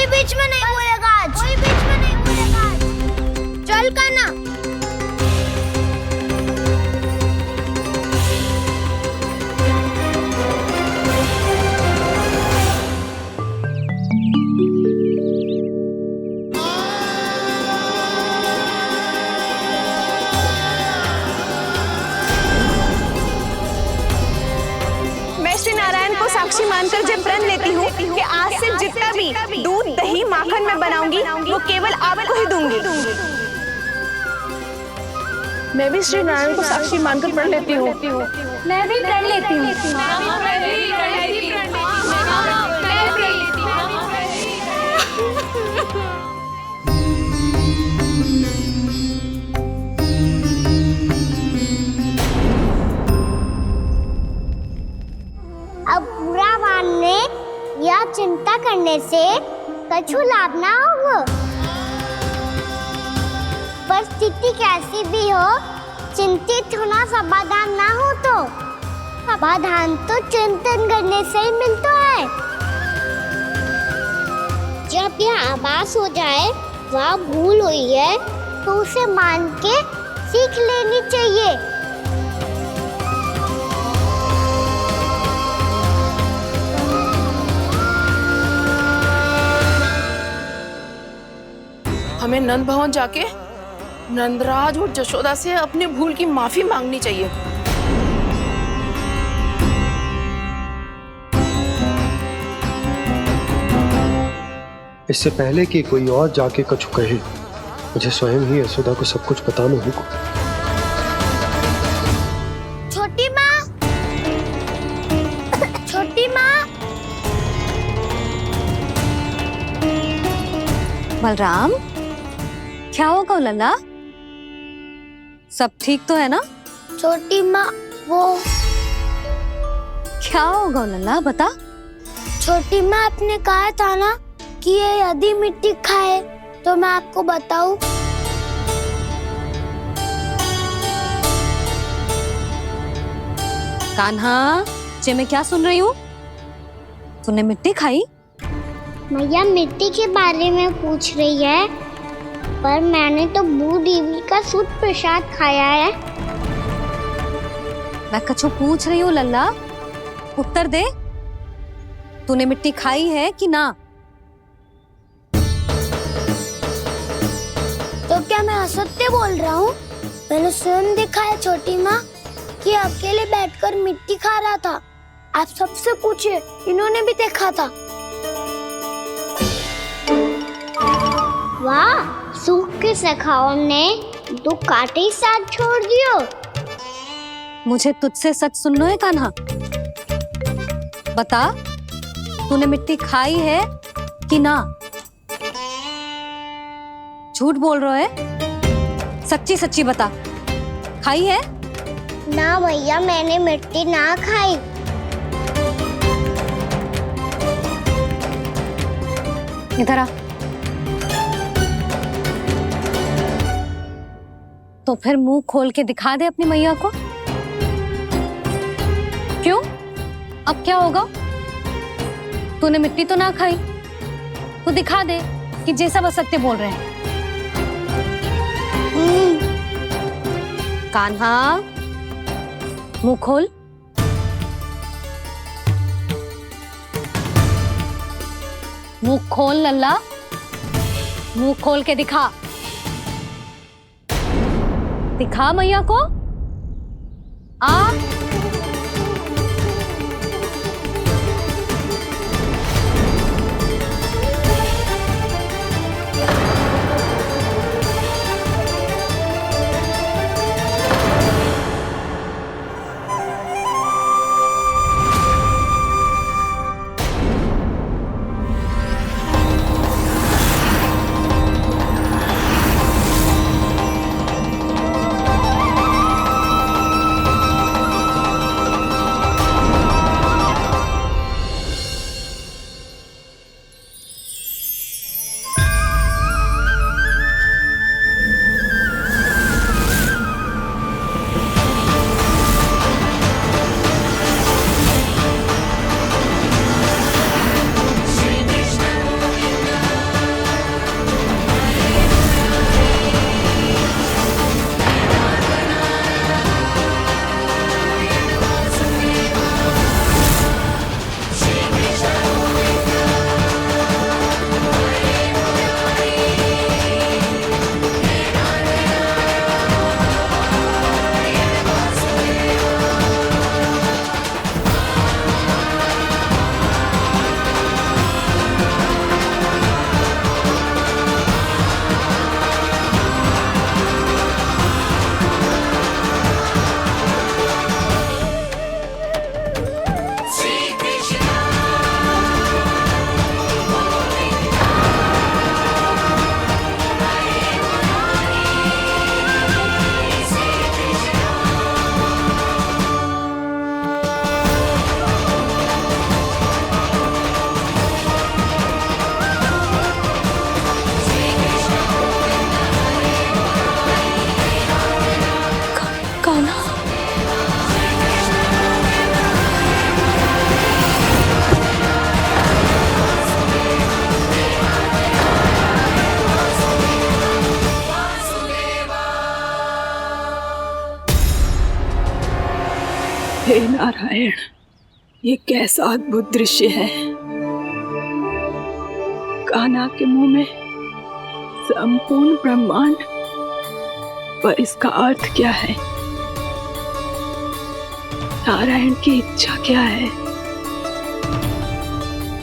कोई बीच में नहीं बोलेगा आज। कोई बीच में नहीं बोलेगा आज। चल कान्हा। साक्षी मानकर जब प्रण लेती हूँ कि आज से जितना भी दूध दही माखन मैं बनाऊंगी वो केवल आपको ही दूंगी। मैं भी श्री नारायण को साक्षी मानकर प्रण लेती हूँ। मैं भी प्रण लेती हूँ। अब बुरा मानने या चिंता करने से कछु लाभ ना होगा। परिस्थिति कैसी भी हो, चिंतित होना समाधान ना हो तो समाधान तो चिंतन करने से ही मिलता है। जब यह आभास हो जाए वह भूल हुई है तो उसे मान के सीख लेनी चाहिए। हमें नंद भवन जाके नंदराज और जशोदा से अपनी भूल की माफी मांगनी चाहिए। इससे पहले कि कोई और जाके कछु कहे, मुझे स्वयं ही यशोदा को सब कुछ बताना होगा। छोटी माँ, छोटी माँ। बलराम, क्या होगा लल्ला? सब ठीक तो है ना? छोटी माँ, वो क्या होगा लल्ला, बता। छोटी माँ, आपने कहा था ना कि ये यदि मिट्टी खाए तो मैं आपको बताऊं। कान्हा, जे मैं क्या सुन रही हूँ? तूने मिट्टी खाई? मैया मिट्टी के बारे में पूछ रही है, पर मैंने तो भू देवी का शुद्ध प्रसाद खाया है। मैं कछु पूछ रही हूँ लल्ला, उत्तर दे। तूने मिट्टी खाई है कि ना? तो क्या मैं असत्य बोल रहा हूँ? मैंने स्वयं देखा है छोटी माँ कि अकेले बैठकर मिट्टी खा रहा था। आप सबसे पूछिए, इन्होंने भी देखा था। वाह, सूख के सखाओं ने दो कांटे ही साथ छोड़ दियो। मुझे तुझसे सच सुनना है कान्हा। बता, तूने मिट्टी खाई है कि ना? झूठ बोल रहा है, सच्ची सच्ची बता, खाई है? ना भैया, मैंने मिट्टी ना खाई। इधर आ। तो फिर मुंह खोल के दिखा दे अपनी मैया को। क्यों? अब क्या होगा? तूने मिट्टी तो ना खाई, तो दिखा दे कि जैसा बस सत्य बोल रहे हैं। कान्हा, मुंह खोल। मुंह खोल लल्ला, मुंह खोल के दिखा। दिखा मैया को। आ हे नारायण, ये कैसा अद्भुत दृश्य है। कान्हा के मुंह में संपूर्ण ब्रह्मांड, पर इसका अर्थ क्या है? नारायण की इच्छा क्या है?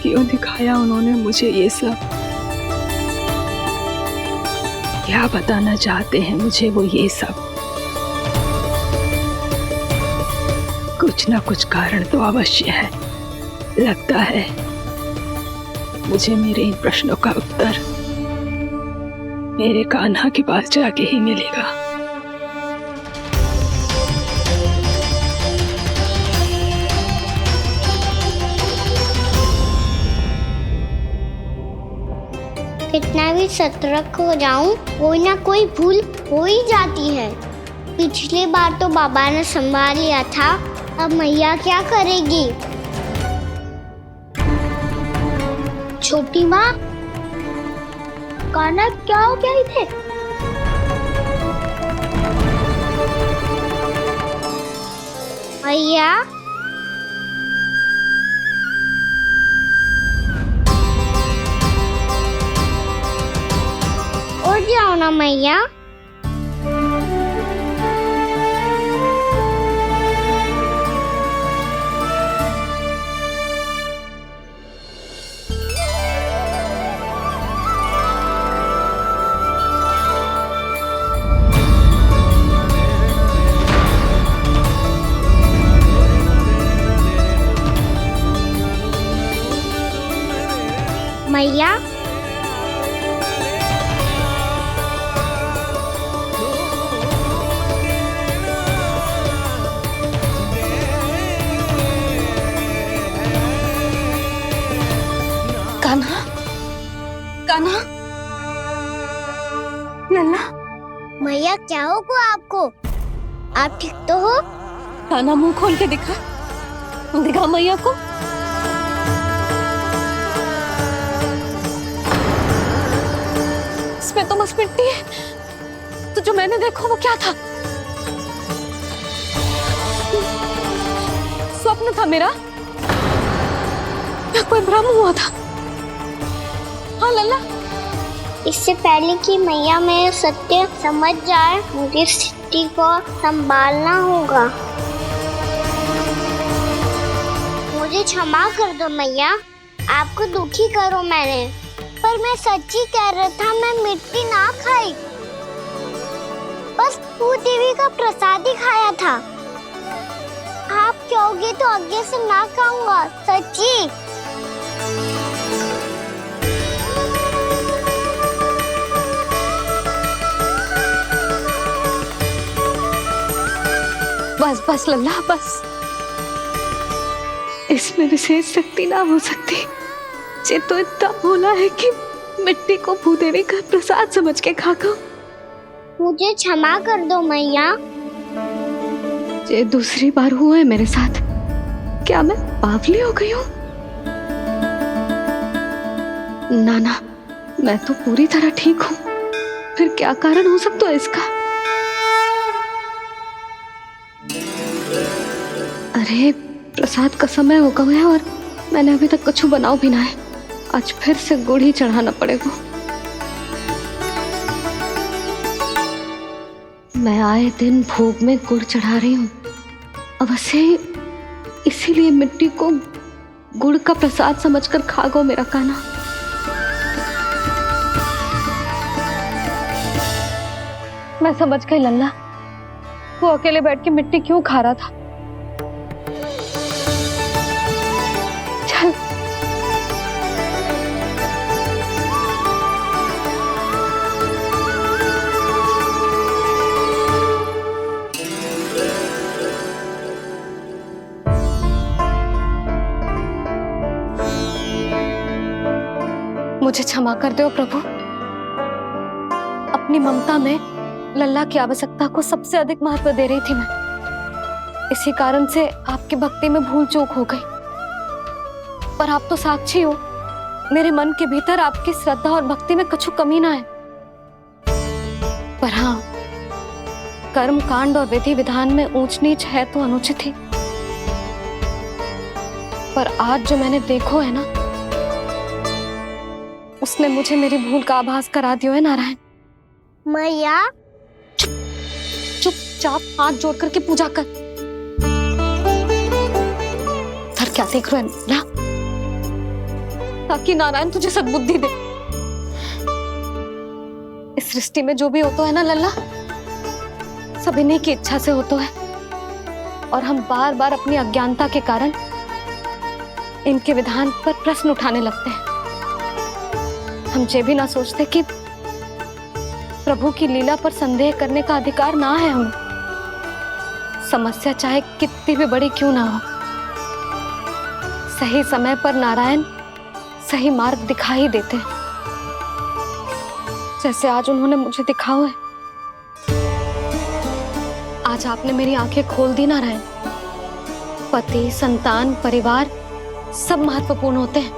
क्यों दिखाया उन्होंने मुझे ये सब? क्या बताना चाहते हैं मुझे वो ये सब? कुछ ना कुछ कारण तो अवश्य है। लगता है मुझे मेरे इन प्रश्नों का उत्तर मेरे कान्हा के पास जाके ही मिलेगा। कितना भी सतर्क हो जाऊं, कोई ना कोई भूल हो ही जाती है। पिछली बार तो बाबा ने संभाल लिया था, अब मैया क्या करेगी? छोटी माँ, कान्हा क्या हो गया इधर? मैया, उठ जाओ ना मैया। मैया, कान्हा, कान्हा, लल्ला, मैया क्या होगा आपको? आप ठीक तो हो? कान्हा मुंह खोल के दिखा, दिखा मैया को। इसमें तो बस मिट्टी है, तो जो मैंने देखा वो क्या था? स्वप्न था मेरा या कोई भ्रम हुआ था? हाँ लल्ला, इससे पहले कि मैया मेरे सत्य समझ जाए, मुझे स्थिति को संभालना होगा। मुझे क्षमा कर दो मैया, आपको दुखी करो मैंने, पर मैं सच्ची कह रहा था, मैं मिट्टी ना खाई, बस भू देवी का प्रसाद ही खाया था। आप कहोगे तो आगे से ना खाऊंगा, सच्ची। बस बस लल्ला, बस। इसमें विशेष शक्ति ना हो सकती। ये तो इतना भोला है कि मिट्टी को भूदेवी का प्रसाद समझ के खागा। मुझे क्षमा कर दो मैया। ये दूसरी बार हुआ है मेरे साथ। क्या मैं बावली हो गई हूँ? ना ना, मैं तो पूरी तरह ठीक हूँ। फिर क्या कारण हो सकता है इसका? अरे प्रसाद का समय हो गया है और मैंने अभी तक कुछ बनाओ भी ना है। आज फिर से गुड़ ही चढ़ाना पड़ेगा। मैं आए दिन भोग में गुड़ चढ़ा रही हूँ, अवश्य इसीलिए मिट्टी को गुड़ का प्रसाद समझकर खा गो मेरा कान्हा। मैं समझ गई लल्ला, वो अकेले बैठ के मिट्टी क्यों खा रहा था। चल मुझे क्षमा कर दो प्रभु। अपनी ममता में लल्ला की आवश्यकता को सबसे अधिक महत्व दे रही थी मैं। इसी कारण से आपकी भक्ति में भूल चूक हो गई। पर आप तो साक्षी हो, मेरे मन के भीतर आपकी श्रद्धा और भक्ति में कुछ कमी ना है। पर हाँ, कर्म कांड और विधि विधान में ऊंच नीच है तो अनुचित ही। पर आज जो मैंने देखो है ना, उसने मुझे मेरी भूल का आभास करा दियो है नारायण। मैया चुपचाप हाथ जोड़ करके पूजा कर। सर क्या देख रहे हो? ला, ताकि नारायण तुझे सद्बुद्धि दे। इस सृष्टि में जो भी होता है ना लल्ला, सब इन्हीं की इच्छा से होता है, और हम बार बार अपनी अज्ञानता के कारण इनके विधान पर प्रश्न उठाने लगते हैं। हम ये भी ना सोचते कि प्रभु की लीला पर संदेह करने का अधिकार ना है हमें। समस्या चाहे कितनी भी बड़ी क्यों ना हो, सही समय पर नारायण सही मार्ग दिखा ही देते हैं, जैसे आज उन्होंने मुझे दिखाओ है। आज आपने मेरी आंखें खोल दी नारायण। पति, संतान, परिवार सब महत्वपूर्ण होते हैं,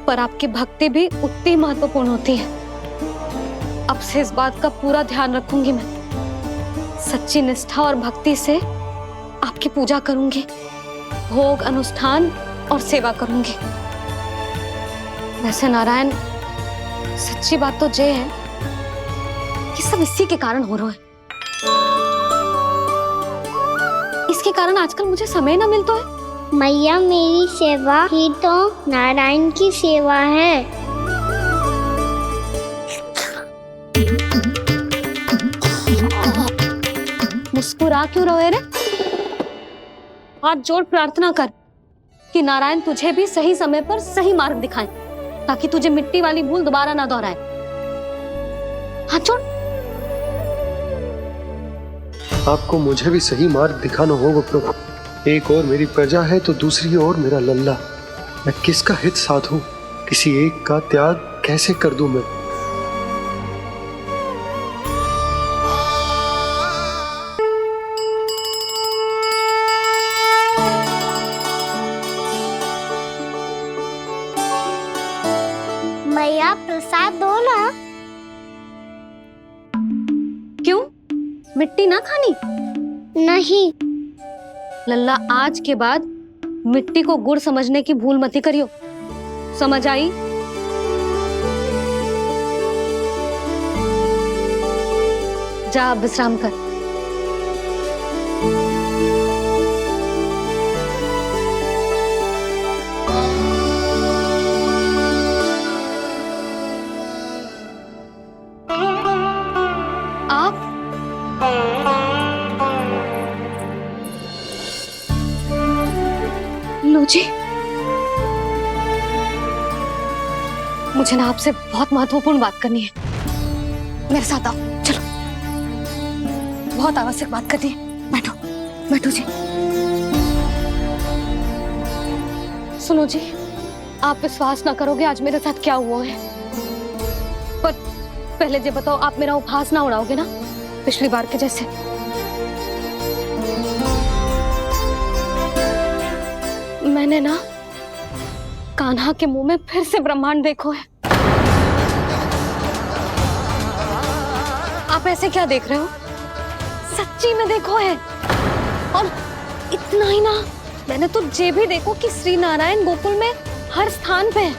पर आपकी भक्ति भी उतनी महत्वपूर्ण होती है। अब से इस बात का पूरा ध्यान रखूंगी मैं। सच्ची निष्ठा और भक्ति से आपकी पूजा करूंगी, भोग, अनुष्ठान और सेवा करूंगी। वैसे नारायण, सच्ची बात तो ये है कि सब इसी के कारण हो रहा है। इसके कारण आजकल मुझे समय ना मिलता है। मैया, मेरी सेवा ही तो नारायण की सेवा है। मुस्कुरा क्यों रहे रे? हाथ जोड़ प्रार्थना कर कि नारायण तुझे भी सही समय पर सही मार्ग दिखाएं, ताकि तुझे मिट्टी वाली भूल दोबारा ना दोहराए। हाथ जोड़। आपको मुझे भी सही मार्ग दिखाना होगा प्रभु। एक और मेरी प्रजा है तो दूसरी ओर मेरा लल्ला। मैं किसका हित साधूं? किसी एक का त्याग कैसे कर दूं मैं? मैया, प्रसाद दो ना। क्यों? मिट्टी ना खानी? नहीं। लल्ला, आज के बाद मिट्टी को गुड़ समझने की भूल मत करियो। समझ आई? जा अब विश्राम कर। आप लो जी, मुझे ना आपसे बहुत महत्वपूर्ण बात करनी है। मेरे साथ आओ, चलो। बहुत आवश्यक बात करनी है। बैठो, बैठो जी। सुनो जी, आप विश्वास ना करोगे आज मेरे साथ क्या हुआ है। पर पहले ये बताओ, आप मेरा उपहास ना उड़ाओगे ना, पिछली बार के जैसे? मैंने ना कान्हा के मुंह में फिर से ब्रह्मांड देखो है। आप ऐसे क्या देख रहे हो? सच्ची में देखो है। और इतना ही ना, मैंने तो ये भी देखो कि श्री नारायण गोकुल में हर स्थान पे है।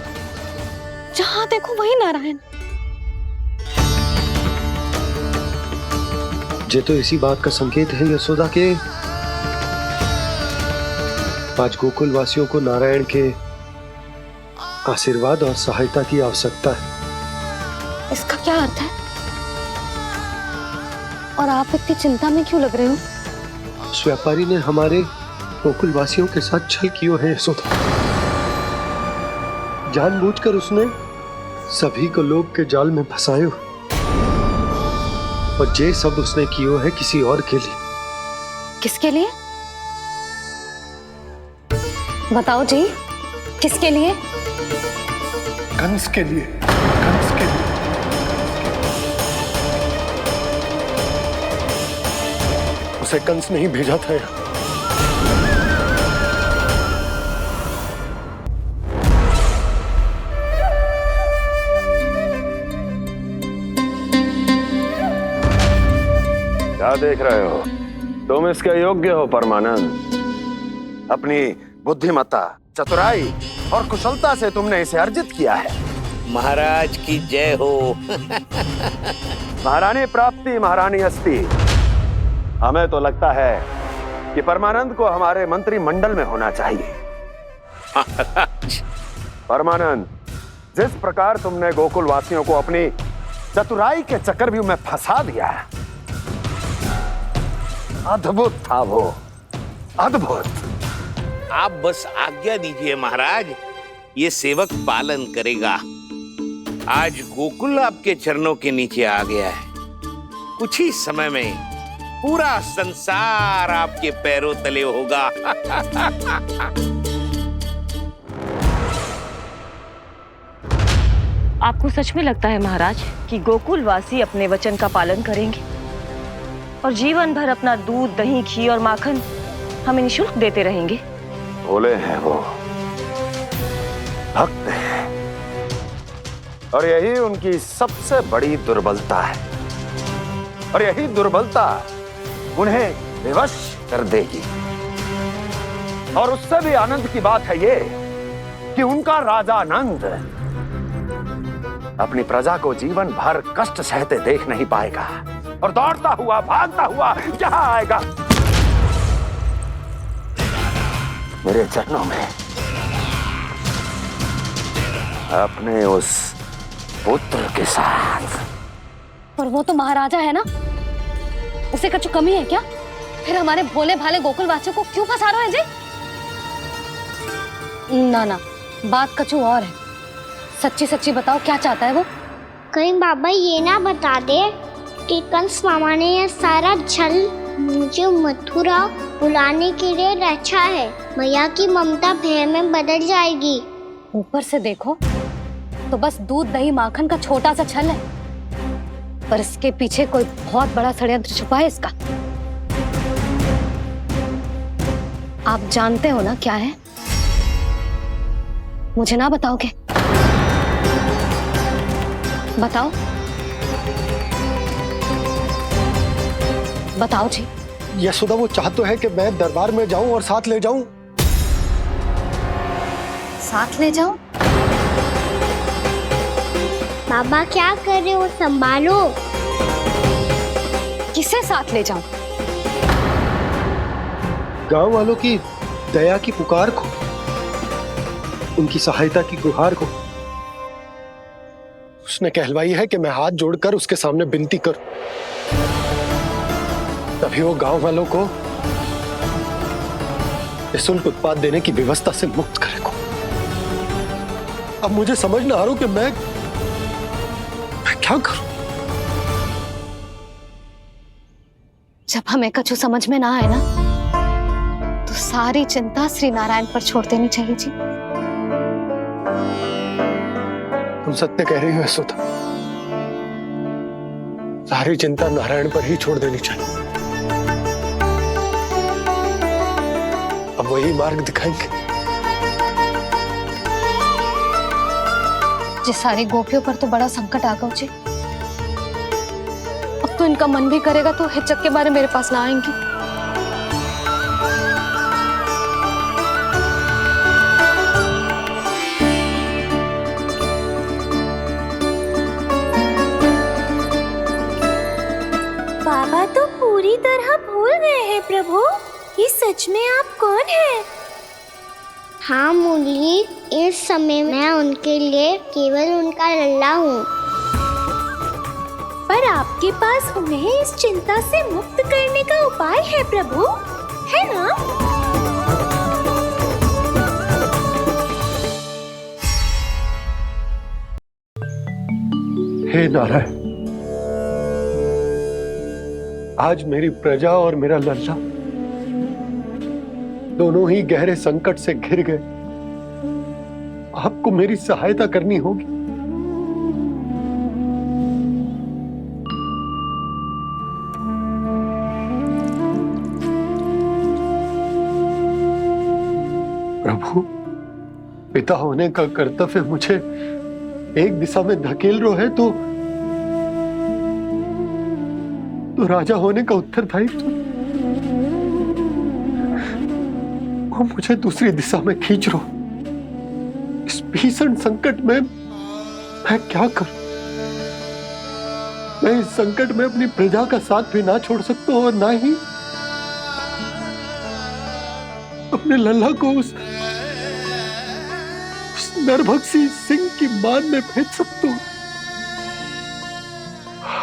जहां देखो वही नारायण। ये तो इसी बात का संकेत है यशोदा के आज गोकुल वासियों को नारायण के आशीर्वाद और सहायता की आवश्यकता है। इसका क्या अर्थ है? और आप इतनी चिंता में क्यों लग रहे हो? उस व्यापारी ने हमारे गोकुल वासियों के साथ छल किया है यशोदा। जानबूझकर उसने सभी को लोभ के जाल में फंसायो, और ये सब उसने किया है किसी और के लिए। किसके लिए? बताओ जी, किसके लिए? कंस के लिए। कंस के लिए। उसे कंस नहीं भेजा था। क्या देख रहे हो? तुम इसके योग्य हो परमानंद। अपनी बुद्धिमत्ता, चतुराई और कुशलता से तुमने इसे अर्जित किया है। महाराज की जय हो। महारानी प्राप्ति महारानी अस्ति। हमें तो लगता है कि परमानंद को हमारे मंत्रिमंडल में होना चाहिए। परमानंद, जिस प्रकार तुमने गोकुल वासियों को अपनी चतुराई के चक्रव्यूह में फंसा दिया है, अद्भुत था वो, अद्भुत। आप बस आज्ञा दीजिए महाराज, ये सेवक पालन करेगा। आज गोकुल आपके चरणों के नीचे आ गया है। कुछ ही समय में पूरा संसार आपके पैरों तले होगा। आपको सच में लगता है महाराज कि गोकुलवासी अपने वचन का पालन करेंगे और जीवन भर अपना दूध, दही, घी और माखन हमें निःशुल्क देते रहेंगे? भोले हैं वो, भक्त हैं, और यही उनकी सबसे बड़ी दुर्बलता है। और यही दुर्बलता उन्हें विवश कर देगी। और उससे भी आनंद की बात है ये कि उनका राजा नंद अपनी प्रजा को जीवन भर कष्ट सहते देख नहीं पाएगा और दौड़ता हुआ, भागता हुआ यहाँ आएगा मेरे चरणों में, अपने उस पुत्र के साथ। पर वो तो महाराजा है ना, उसे कछु कमी है क्या? फिर हमारे भोले भाले गोकुल वासियों को क्यों फंसा रहे हैं जी? ना ना, बात कछु और है। सच्ची सच्ची बताओ, क्या चाहता है वो? कहीं बाबा ये ना बता दे कि कंस मामा ने यह सारा छल मुझे मथुरा बुलाने के लिए रचा है। मैया की ममता भय में बदल जाएगी। ऊपर से देखो तो बस दूध, दही, माखन का छोटा सा छल है, पर इसके पीछे कोई बहुत बड़ा षड्यंत्र छुपा है इसका। आप जानते हो ना क्या है? मुझे ना बताओगे? बताओ, बताओ जी। यशोदा, वो चाह तो है कि मैं दरबार में जाऊं और साथ ले जाऊं। साथ ले जाओ? बाबा क्या कर रहे हो, संभालो। किसे साथ ले जाऊं? गांव वालों की दया की पुकार को, उनकी सहायता की गुहार को। उसने कहलवाई है कि मैं हाथ जोड़कर उसके सामने विनती करूं, तभी वो गांव वालों को निःशुल्क उत्पाद देने की व्यवस्था से मुक्त करेगा। अब मुझे समझ ना आ रहा कि मैं क्या करूं। जब हमें कछु समझ में ना आए ना, तो सारी चिंता श्री नारायण पर छोड़ देनी चाहिए जी। तुम सत्य कह रही हो यशोदा, सारी चिंता नारायण पर ही छोड़ देनी चाहिए। अब वही मार्ग दिखाएंगे। जिस सारी गोपियों पर तो बड़ा संकट आ गया जी। अब तो इनका मन भी करेगा तो हिचक के बारे मेरे पास ना आएंगी। बाबा तो पूरी तरह भूल गए हैं प्रभु, ये सच में आप कौन हैं? हाँ मुरली, इस समय मैं उनके लिए केवल उनका लल्ला हूँ। पर आपके पास उन्हें इस चिंता से मुक्त करने का उपाय है प्रभु, है ना? हे नारायण, आज मेरी प्रजा और मेरा लल्ला दोनों ही गहरे संकट से घिर गए। आपको मेरी सहायता करनी होगी। प्रभु, पिता होने का कर्तव्य मुझे एक दिशा में धकेल रहा है तो राजा होने का उत्तरदायित्व वो मुझे दूसरी दिशा में खींच रहा। भीषण संकट में मैं क्या करूं? मैं इस संकट में अपनी प्रजा का साथ भी ना छोड़ सकता हूं और ना ही अपने लल्ला को उस नरभक्षी सिंह की मान में भेज सकता हूं।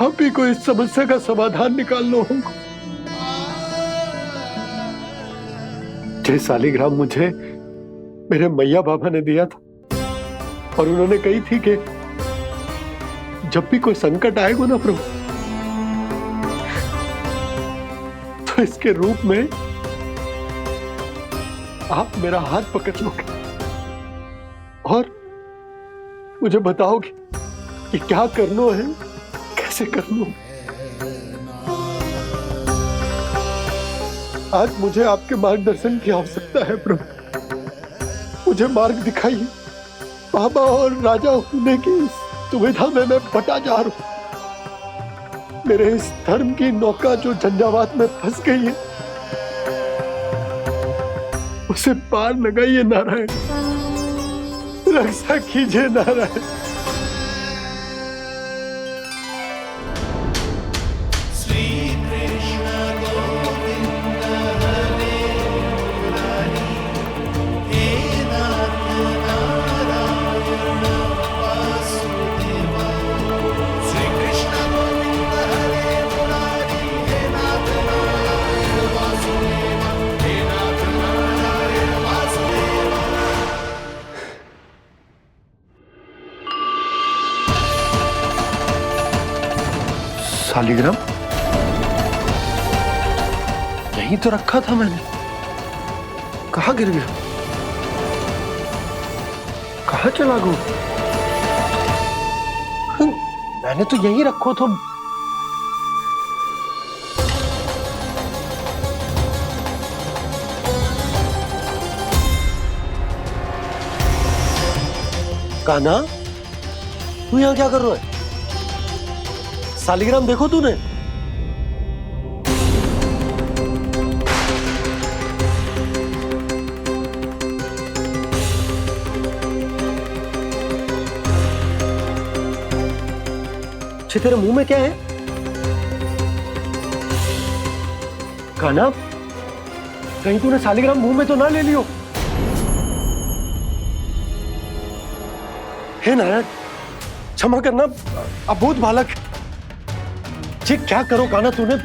आप ही को इस समस्या का समाधान निकालना होगा। जय सालिग्राम मुझे मेरे मैया बाबा ने दिया था और उन्होंने कही थी कि जब भी कोई संकट आएगा ना प्रभु, तो इसके रूप में आप मेरा हाथ पकड़ लोगे और मुझे बताओगे कि क्या करना है, कैसे करना है। आज मुझे आपके मार्गदर्शन की आवश्यकता है प्रभु। मुझे मार्ग दिखाइए। बाबा और राजा होने की दुविधा में मैं बटा जा रहा हूं। मेरे इस धर्म की नौका जो झंझावात में फंस गई है, उसे पार लगाइए नारायण। रक्षा कीजिए नारायण। सालिग्राम यहीं तो रखा था मैंने। कहाँ गिर गया? कहाँ चला गया? मैंने तो यहीं रखो था। कान्हा, तू यहाँ क्या कर रहा है? सालिग्राम देखो तूने? तेरे मुंह में क्या है? कान्हा, कहीं तूने सालिग्राम मुंह में तो ना ले लियो? हे नारायण, क्षमा करना, अबोध बालक। जी क्या करो कान्हा तूने?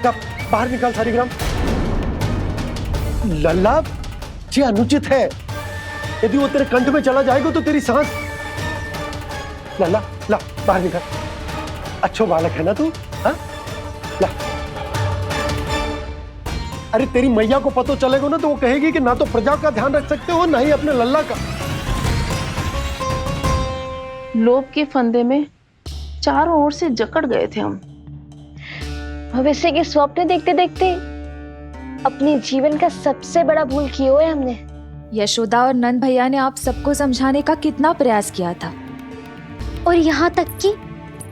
बाहर निकाल सालिग्राम। लल्ला, जी अनुचित है। यदि वो तेरे कंठ में चला जाएगा तो तेरी सांस। लल्ला, ला बाहर निकाल। अच्छो बालक है ना तू? हाँ? ला। अरे तेरी मैया को पता चलेगा ना तो वो कहेगी कि ना तो प्रजा का ध्यान रख सकते हो ना ही अपने लल्ला का। लोभ के फंदे में चारों ओर से जकड़ गए थे हम। भविष्य के स्वप्न देखते देखते अपने जीवन का सबसे बड़ा भूल किया है हमने। यशोदा और नंद भैया ने आप सबको समझाने का कितना प्रयास किया था, और यहाँ तक कि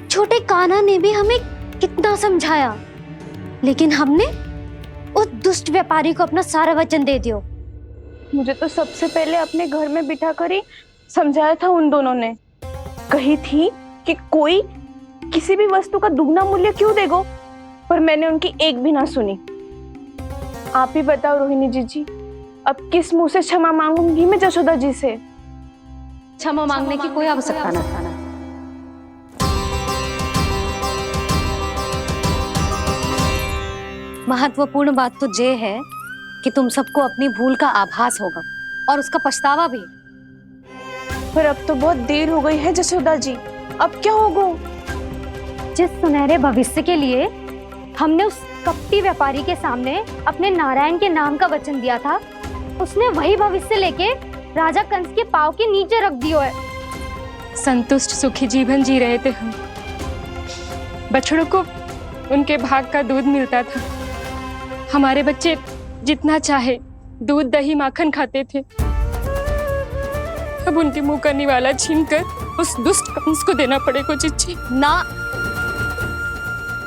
छोटे कान्हा ने भी हमें कितना समझाया, लेकिन हमने उस दुष्ट व्यापारी को अपना सारा वचन दे दिया। मुझे तो सबसे पहले अपने घर में बिठा कर ही समझाया था उन दोनों ने। कही थी कि कोई किसी भी वस्तु का दुगना मूल्य क्यों देगा, पर मैंने उनकी एक भी ना सुनी। आप ही बताओ रोहिणी जी, अब किस मुंह से क्षमा मांगूंगी मैं जशोदा जी से? क्षमा मांगने की कोई आवश्यकता ना था। महत्वपूर्ण बात तो ये है कि तुम सबको अपनी भूल का आभास होगा और उसका पछतावा भी। पर अब तो बहुत देर हो गई है जशोदा जी, अब क्या होगा? जिस सुनहरे भविष्य के लिए हमने उस कपटी व्यापारी के सामने अपने नारायण के नाम का वचन दिया था, उसने वही भविष्य लेके राजा कंस के पांव के नीचे रख दिया है। संतुष्ट सुखी जीवन जी रहे थे हम। बछड़ों को उनके भाग का दूध मिलता था। हमारे बच्चे जितना चाहे दूध दही माखन खाते थे। अब उनके मुंह का निवाला छीनकर उस दुष्ट कंस को देना पड़ेगा चिच्ची। ना,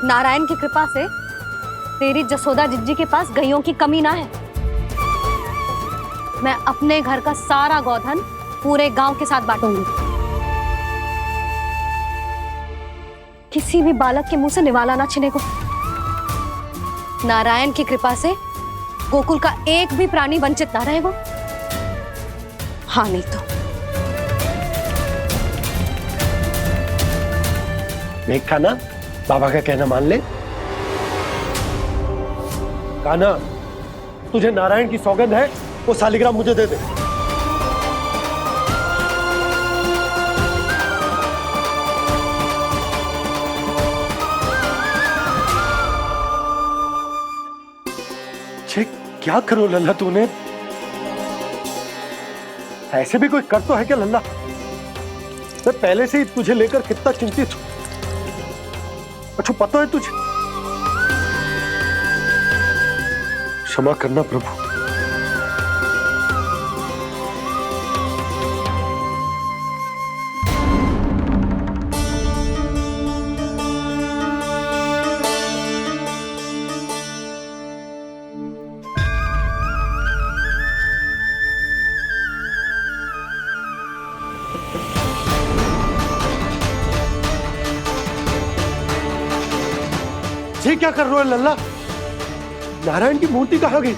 नारायण की कृपा से तेरी जसोदा जिज्जी के पास गायों की कमी ना है। मैं अपने घर का सारा गोधन पूरे गांव के साथ बांटूंगी। किसी भी बालक के मुंह से निवाला ना छिने को। नारायण की कृपा से गोकुल का एक भी प्राणी वंचित ना रहेगा। हाँ नहीं तो देख कान्हा, बाबा का कहना मान ले। कान्हा, तुझे नारायण की सौगंध है, वो शालिग्राम मुझे दे दे। छे, क्या करो लल्ला तूने? ऐसे भी कोई कर तो है क्या लल्ला? मैं पहले से ही तुझे लेकर कितना चिंतित हूं। अच्छा पता है तुझे? क्षमा करना प्रभु। ये क्या कर रहे हो लल्ला? नारायण की मूर्ति कहाँ गई?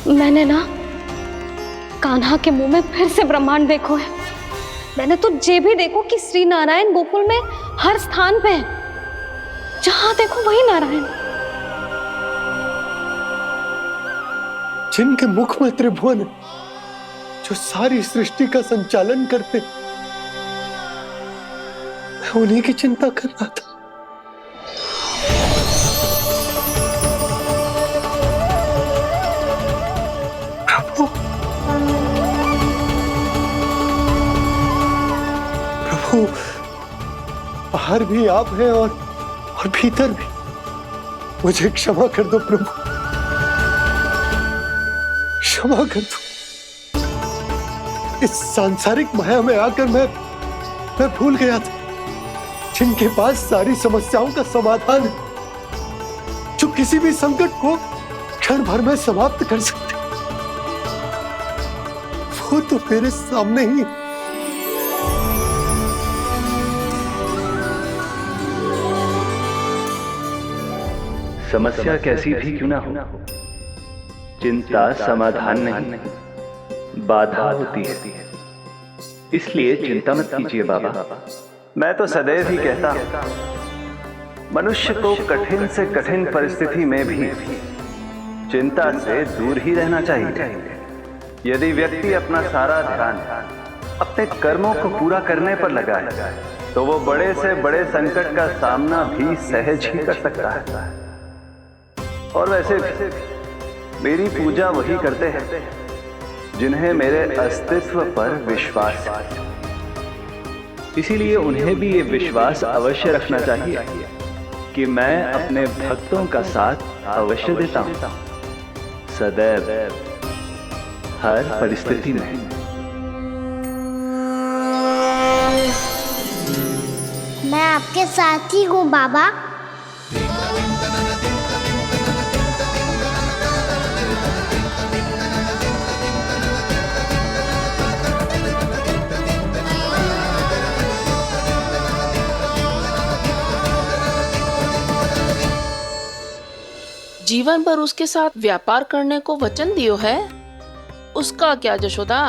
मैंने ना कान्हा के मुंह में फिर से ब्रह्मांड देखो है। मैंने तो ये भी देखो कि श्री नारायण गोकुल में हर स्थान पे है। जहां देखो वही नारायण। जिनके मुख में त्रिभुवन है, जो सारी सृष्टि का संचालन करते, मैं उन्हीं की चिंता कर रहा था। प्रभु, बाहर भी आप हैं और भीतर भी। मुझे क्षमा कर दो प्रभु, क्षमा कर दो। इस सांसारिक माया में आकर मैं भूल गया था जिनके पास सारी समस्याओं का समाधान है, जो किसी भी संकट को क्षण भर में समाप्त कर सकते, वो तो मेरे सामने ही। समस्या कैसी भी क्यों ना हो, चिंता समाधान नहीं, बाधा होती है। इसलिए चिंता मत कीजिए बाबा। मैं तो सदैव ही कहता हूं, मनुष्य को कठिन से कठिन परिस्थिति में भी चिंता से दूर ही रहना चाहिए। यदि व्यक्ति अपना सारा ध्यान अपने कर्मों को पूरा करने पर लगाए, तो वो बड़े से बड़े संकट का सामना भी सहज ही कर सकता है। और वैसे भी मेरी पूजा वही करते हैं जिन्हें मेरे अस्तित्व पर विश्वास है। इसीलिए उन्हें भी ये विश्वास अवश्य रखना चाहिए कि मैं अपने भक्तों का साथ अवश्य देता हूं, सदैव, हर परिस्थिति में। मैं आपके साथ ही हूँ बाबा। जीवन भर उसके साथ व्यापार करने को वचन दियो है, उसका क्या जशोदा?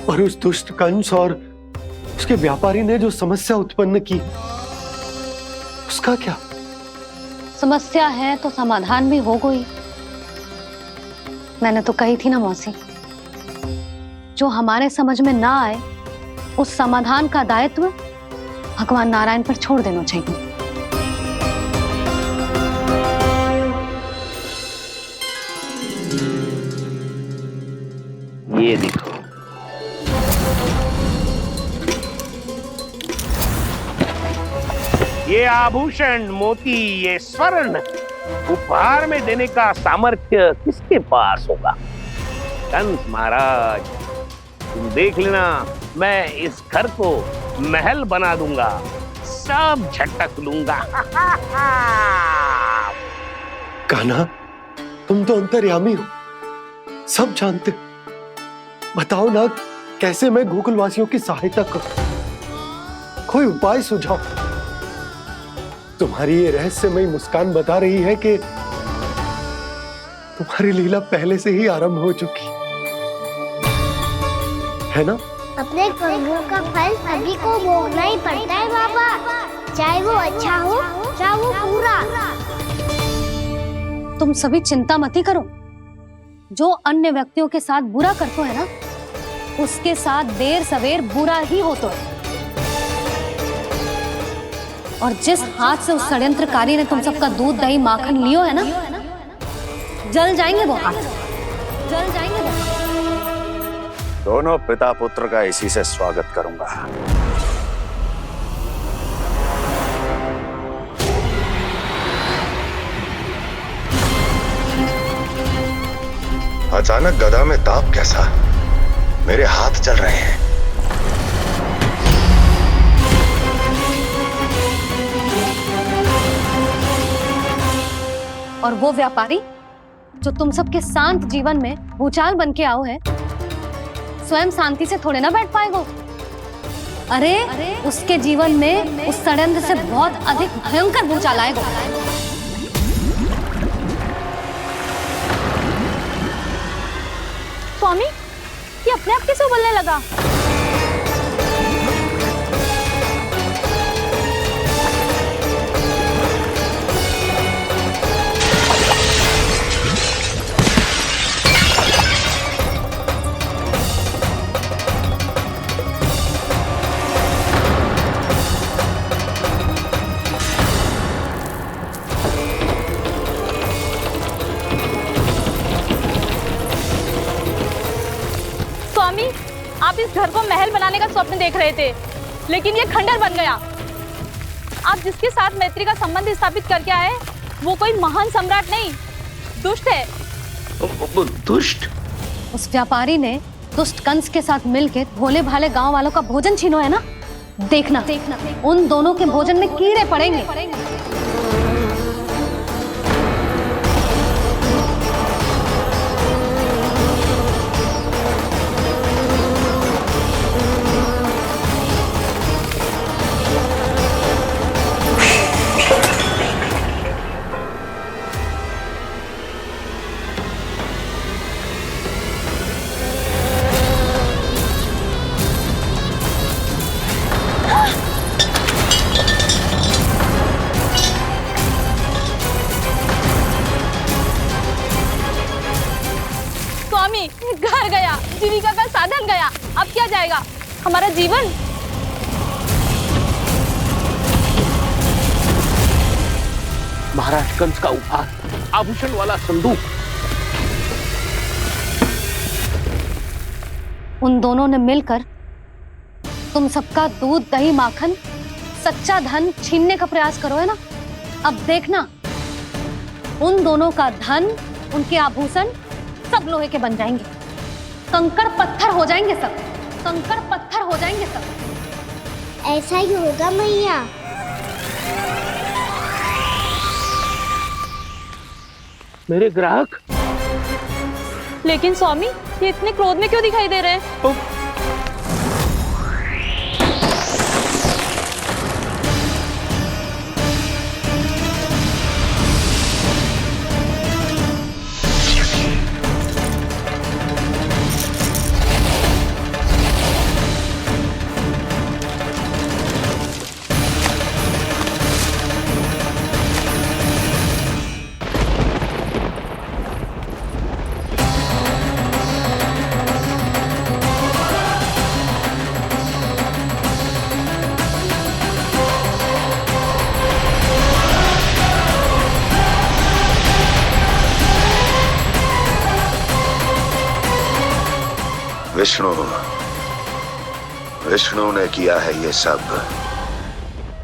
और उस दुष्ट कंस और उसके व्यापारी ने जो समस्या उत्पन्न की उसका क्या? समस्या है तो समाधान भी हो गई। मैंने तो कही थी ना मौसी, जो हमारे समझ में ना आए उस समाधान का दायित्व भगवान नारायण पर छोड़ देना चाहिए। ये देखो, ये आभूषण, मोती, ये स्वर्ण उपहार में देने का सामर्थ्य किसके पास होगा? कंस महाराज, तुम देख लेना, मैं इस घर को महल बना दूंगा, सब झटक लूंगा। कान्हा, तुम तो अंतर्यामी हो, सब जानते हो। बताओ ना, कैसे मैं गोकुलवासियों की सहायता करूं? कोई उपाय सुझाओ। तुम्हारी ये रहस्यमयी मुस्कान बता रही है कि तुम्हारी लीला पहले से ही आरंभ हो चुकी है ना? अपने कर्मों का फल सभी को भोगना ही पड़ता है बाबा, चाहे वो अच्छा हो चाहे वो बुरा। तुम सभी चिंता मत ही करो। जो अन्य व्यक्तियों के साथ बुरा करते है ना, उसके साथ देर सवेर बुरा ही होता है। और जिस हाथ से उस षड्यंत्रकारी ने तुम सबका दूध दही माखन लियो है ना, जल जाएंगे वो हाथ, जल जाएंगे वो। दोनों पिता पुत्र का इसी से स्वागत करूंगा। अचानक गदा में ताप कैसा? मेरे हाथ चल रहे हैं। और वो व्यापारी जो तुम सबके शांत जीवन में भूचाल बन के आओ है, स्वयं शांति से थोड़े ना बैठ पाएगा। अरे उसके जीवन में उस षड्यंत्र से बहुत अधिक भयंकर भूचाल आएगा। स्वामी, ये अपने आप कैसे उबलने लगा? स्वामी, आप इस घर को महल बनाने का स्वप्न देख रहे थे, लेकिन ये खंडर बन गया। आप जिसके साथ मैत्री का संबंध स्थापित करके आए, वो कोई महान सम्राट नहीं, दुष्ट है। दुष्ट? उस व्यापारी ने दुष्ट कंस के साथ मिलकर भोले भाले गांव वालों का भोजन छीनो है ना। देखना उन दोनों के भोजन में कीड़े पड़ेंगे। घर गया, जीविका का साधन गया, अब क्या जाएगा हमारा जीवन? महाराज कंस का उपहार, आभूषण वाला संदूक। उन दोनों ने मिलकर तुम सबका दूध दही माखन सच्चा धन छीनने का प्रयास करो है ना। अब देखना उन दोनों का धन, उनके आभूषण सब लोहे के बन जाएंगे, कंकड़ पत्थर हो जाएंगे सब, कंकड़ पत्थर हो जाएंगे सब। ऐसा ही होगा मैया। मेरे ग्राहक? लेकिन स्वामी, ये इतने क्रोध में क्यों दिखाई दे रहे हैं? विष्णु ने किया है ये सब।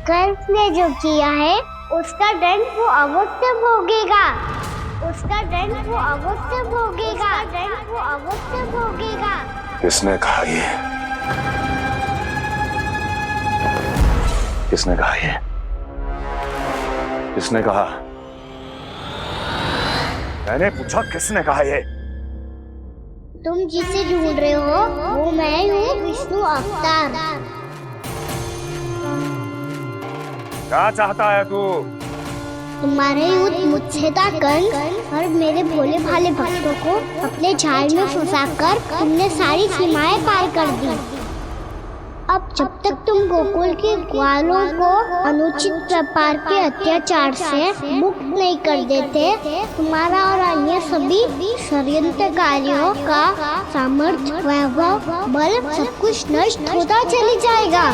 कंस ने जो किया है उसका दंड वो अवश्य भोगेगा। उसका दंड वो अवश्य भोगेगा। दंड वो अवश्य भोगेगा। किसने कहा ये? किसने कहा ये? किसने कहा? मैंने पूछा किसने कहा ये? तुम जिसे ढूंढ रहे हो वो मैं हूँ, विष्णु अवतार। क्या चाहता है तू? तुम्हारे युद्ध मुझसे था कंस, और मेरे भोले भाले भक्तों को अपने जाल में फंसाकर तुमने सारी सीमाएं पार कर दी। अब जब तक तुम गोकुल के ग्वालों को अनुचित प्रकार के अत्याचार से मुक्त नहीं कर देते, तुम्हारा और अन्य सभी षड्यंत्रकारियों का सामर्थ्य, वैभव, बल सब कुछ नष्ट होता चली जाएगा।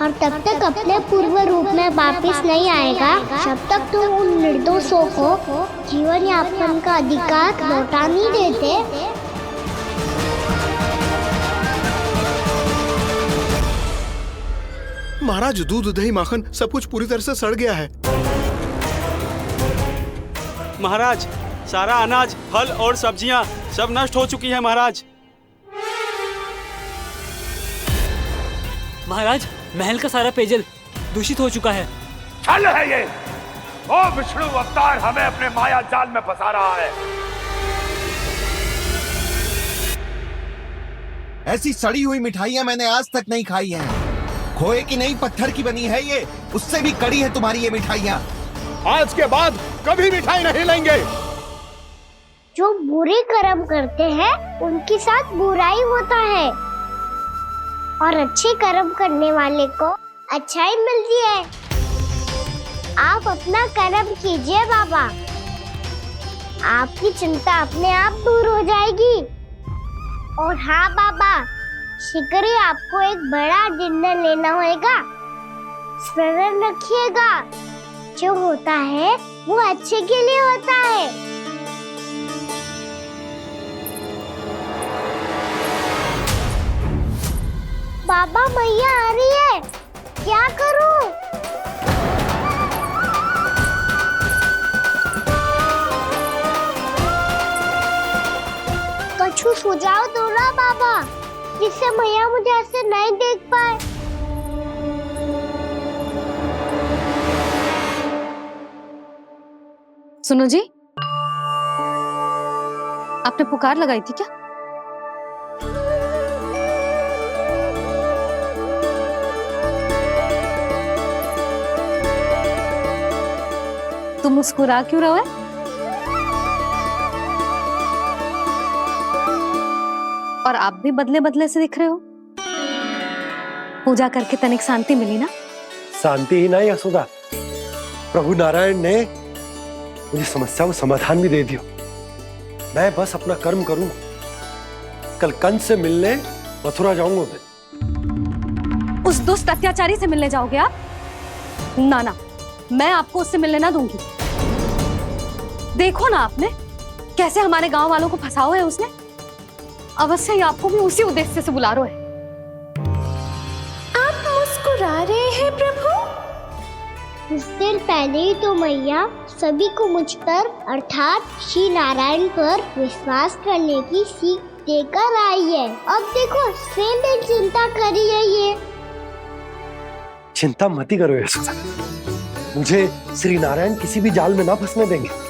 और तब तक अपने पूर्व रूप में वापस नहीं आएगा जब तक तुम उन निर्दोषों को जीवन यापन का अधिकार लौटा नहीं देते। महाराज, दूध, दही, माखन सब कुछ पूरी तरह से सड़ गया है। महाराज, सारा अनाज, फल और सब्जियां सब नष्ट हो चुकी हैं महाराज। महाराज, महल का सारा पेयजल दूषित हो चुका है। छल है ये। वो विष्णु अवतार हमें अपने माया जाल में फंसा रहा है। ऐसी सड़ी हुई मिठाइयां मैंने आज तक नहीं खाई हैं। खोए की नहीं, पत्थर की बनी है ये, उससे भी कड़ी है तुम्हारी ये मिठाइयां। आज के बाद कभी मिठाई नहीं लेंगे। जो बुरे कर्म करते हैं उनके साथ बुराई होता है, और अच्छे कर्म करने वाले को अच्छाई मिलती है। आप अपना कर्म कीजिए बाबा, आपकी चिंता अपने आप दूर हो जाएगी। और हाँ बाबा, शीघ्र ही आपको एक बड़ा निर्णय लेना होगा। स्मरण रखिएगा, जो होता है वो अच्छे के लिए होता है। बाबा, मैया आ रही है, क्या करूं? कछु सुझाव दो ना बाबा, जिससे मैया मुझे ऐसे नहीं देख पाए। सुनो जी, आपने पुकार लगाई थी क्या? तुम मुस्कुरा क्यों रहे हो? और आप भी बदले बदले से दिख रहे हो। पूजा करके तनिक शांति मिली ना? शांति ही नहीं यशोदा, प्रभु नारायण ने मुझे समस्या को समाधान भी दे दिया। मैं बस अपना कर्म करूं। कल कंस से मिलने मथुरा जाऊंगा मैं। उस दुष्ट अत्याचारी से मिलने जाओगे आप? ना ना, मैं आपको उससे मिलने ना दूंगी। देखो ना आपने कैसे हमारे गांव वालों को फंसाओ है उसने। अवश्य ही आपको भी उसी उद्देश्य से बुला रहा है। आप मुस्कुरा रहे हैं प्रभु? कुछ देर पहले ही तो मैया सभी को मुझ पर अर्थात श्री नारायण पर विश्वास करने की सीख देकर आई है। अब देखो स्वयं भी चिंता करी है ये। चिंता मत करो यशोदा, मुझे श्री नारायण किसी भी जाल में ना फंसने देंगे।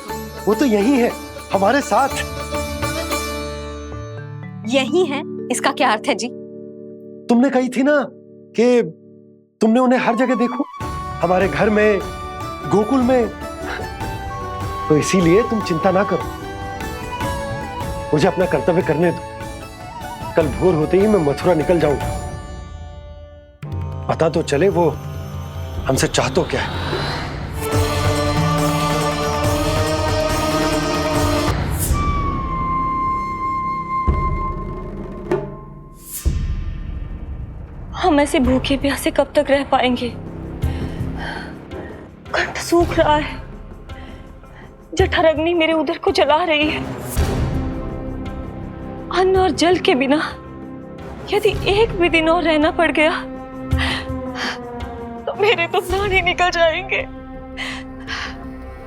वो तो यही है हमारे साथ। यही है, इसका क्या अर्थ है जी? तुमने कही थी ना कि तुमने उन्हें हर जगह देखो, हमारे घर में, गोकुल में। तो इसीलिए तुम चिंता ना करो, मुझे अपना कर्तव्य करने दो। कल भोर होते ही मैं मथुरा निकल जाऊंगा। पता तो चले वो हमसे चाहतो क्या है। हम ऐसे भूखे प्यासे कब तक रह पाएंगे? कंठ सूख रहा है, जठराग्नि मेरे उदर को जला रही है। अन्न और जल के बिना यदि एक भी दिन और रहना पड़ गया तो मेरे तो प्राण ही निकल जाएंगे।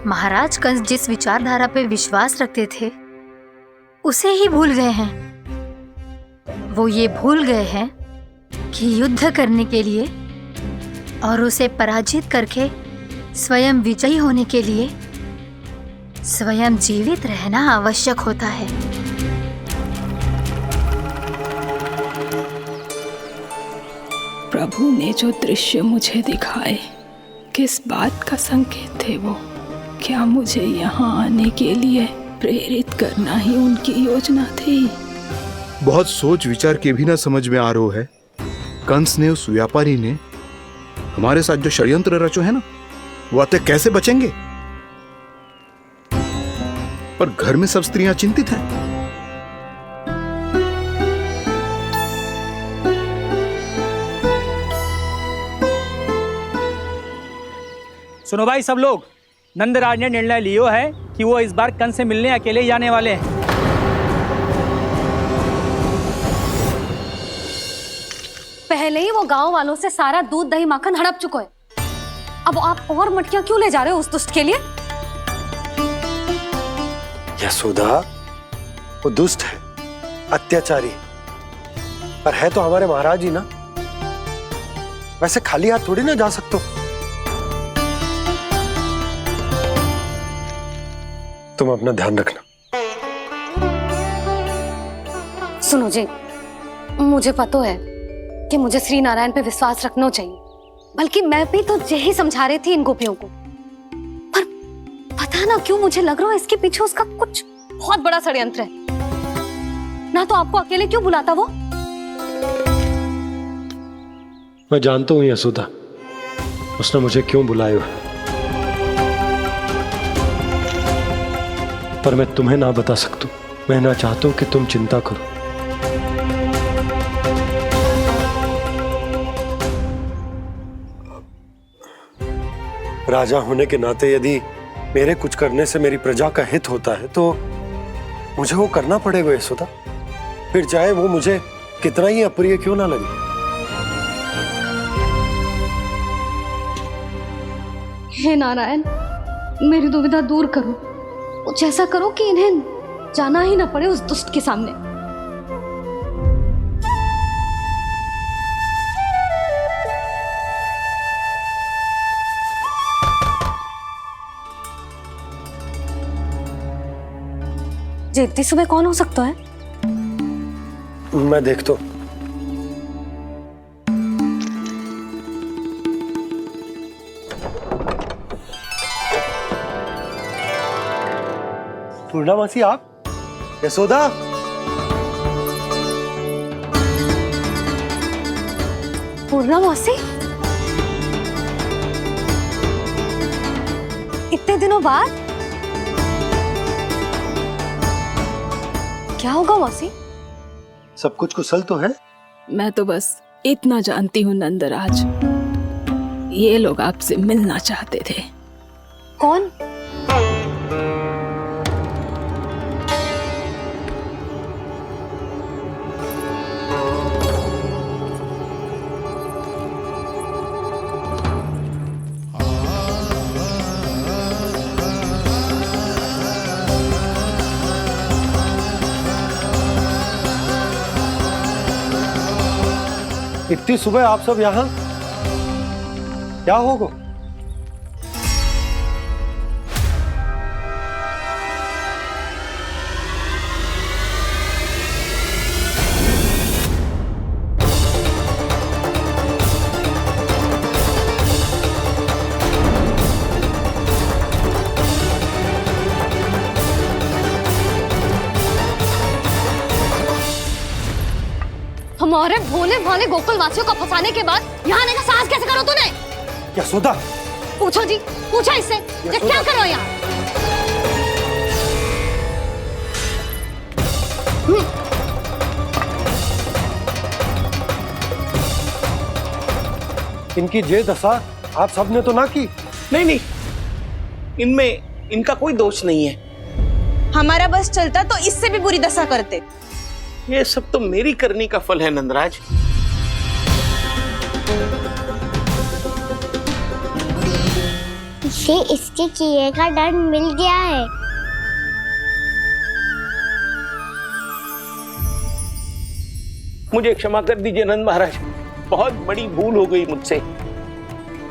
महाराज कंस जिस विचारधारा पे विश्वास रखते थे उसे ही भूल गए हैं। वो ये भूल गए हैं कि युद्ध करने के लिए और उसे पराजित करके स्वयं विजयी होने के लिए स्वयं जीवित रहना आवश्यक होता है। प्रभु ने जो दृश्य मुझे दिखाए किस बात का संकेत थे वो? क्या मुझे यहाँ आने के लिए प्रेरित करना ही उनकी योजना थी? बहुत सोच विचार के भी ना समझ में आ रहा है। कंस ने, उस व्यापारी ने हमारे साथ जो षड्यंत्र रचो है ना, वो आते कैसे बचेंगे? पर घर में सब स्त्रियां चिंतित हैं। सुनो भाई सब लोग, नंदराज ने निर्णय लियो है कि वो इस बार कंस से मिलने अकेले ही आने वाले हैं। पहले ही वो गांव वालों से सारा दूध दही माखन हड़प चुका है। अब आप और मटकियां क्यों ले जा रहे हो उस दुष्ट के लिए? यशोदा, वो दुष्ट है, अत्याचारी, पर है तो हमारे महाराज ही ना। वैसे खाली हाथ थोड़ी ना जा सकते। तुम अपना ध्यान रखना। सुनो जी, मुझे पता है कि मुझे श्री नारायण पे विश्वास रखना चाहिए, बल्कि मैं भी तो यही समझा रही थी इन गोपियों को। पर पता ना क्यों मुझे लग रहा है इसके पीछे उसका कुछ बहुत बड़ा षड्यंत्र है। ना तो आपको अकेले क्यों बुलाता वो? मैं जानता हूँ यशोदा, उसने मुझे क्यों बुलाया, पर मैं तुम्हें ना बता सकता। मैं ना चाहता हूं कि तुम चिंता करो। राजा होने के नाते यदि मेरे कुछ करने से मेरी प्रजा का हित होता है तो मुझे वो करना पड़ेगा यशोदा, फिर चाहे वो मुझे कितना ही अप्रिय क्यों ना लगे। हे नारायण, मेरी दुविधा दूर करो। कुछ ऐसा करो कि इन्हें जाना ही ना पड़े उस दुष्ट के सामने। जी इतनी सुबह कौन हो सकता है? मैं देखता हूं। पूर्णा मासी, आप? यशोदा, पूर्णा मासी, इतने दिनों बाद? क्या होगा मासी? सब कुछ कुशल तो है? मैं तो बस इतना जानती हूँ नंदराज, ये लोग आपसे मिलना चाहते थे। कौन? इतनी सुबह आप सब यहाँ? क्या होगा? हमारे भोले भाले गोकुल वासियों को फंसाने के बाद यहाँ आने का साहस कैसे करो तूने? यशोदा, पूछो जी, पूछो इससे, ये क्या करो यहाँ? इनकी ये दशा आप सबने तो ना की? नहीं नहीं, इनमें इनका कोई दोष नहीं है। हमारा बस चलता तो इससे भी बुरी दशा करते। ये सब तो मेरी करनी का फल है नंदराज। इसे इसके किए का दंड मिल गया है। मुझे क्षमा कर दीजिए नंद महाराज, बहुत बड़ी भूल हो गई मुझसे।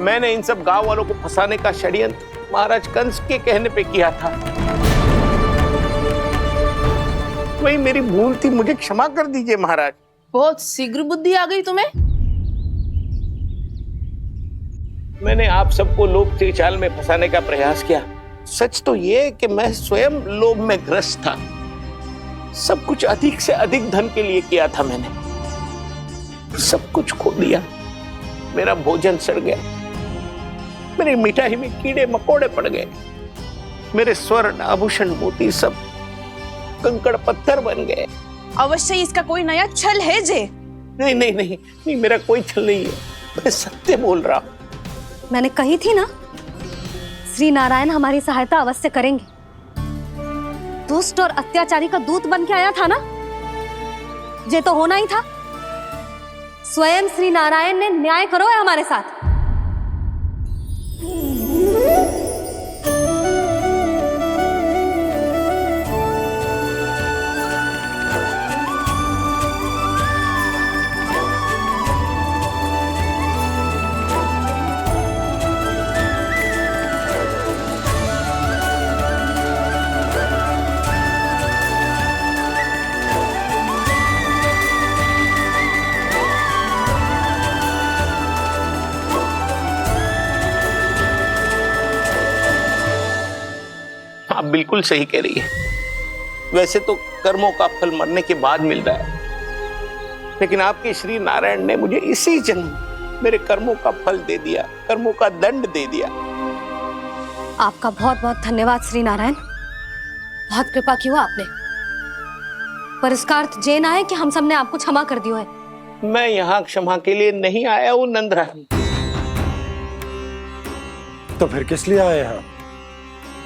मैंने इन सब गांव वालों को फंसाने का षड्यंत्र महाराज कंस के कहने पे किया था। वही मेरी भूल थी, मुझे क्षमा कर दीजिए महाराज। बहुत शीघ्र बुद्धि आ गई तुम्हें। मैंने आप सबको लोभ के जाल में फंसाने का प्रयास किया। सच तो ये है कि मैं स्वयं लोभ में ग्रस्त था। सब कुछ अधिक से अधिक धन के लिए किया था मैंने। सब कुछ खो दिया। मेरा भोजन सड़ गया, मेरी मिठाई में कीड़े मकोड़े पड़ गए, मेरे स्वर्ण आभूषण मोती सब कंकड़ पत्थर बन गए। अवश्य इसका कोई नया छल है जे। नहीं नहीं नहीं नहीं, मेरा कोई छल नहीं है, मैं सत्य बोल रहा हूं। मैंने कही थी ना, श्री नारायण हमारी सहायता अवश्य करेंगे। दुष्ट और अत्याचारी का दूत बन के आया था ना, ये तो होना ही था। स्वयं श्री नारायण ने न्याय करो है हमारे साथ। आप बिल्कुल सही कह रही है। वैसे तो कर्मों का फल मरने के बाद मिल रहा है, लेकिन आपके श्री नारायण ने मुझे इसी जन्म मेरे कर्मों का फल दे दिया, कर्मों का दंड दे दिया। आपका बहुत बहुत धन्यवाद श्री नारायण, बहुत कृपा की हो आपने। पर इसका अर्थ ये ना है कि हम सबने आपको क्षमा कर दिया है। मैं यहाँ क्षमा के लिए नहीं आया हूँ नंदराज। तो फिर किस लिए आए हैं?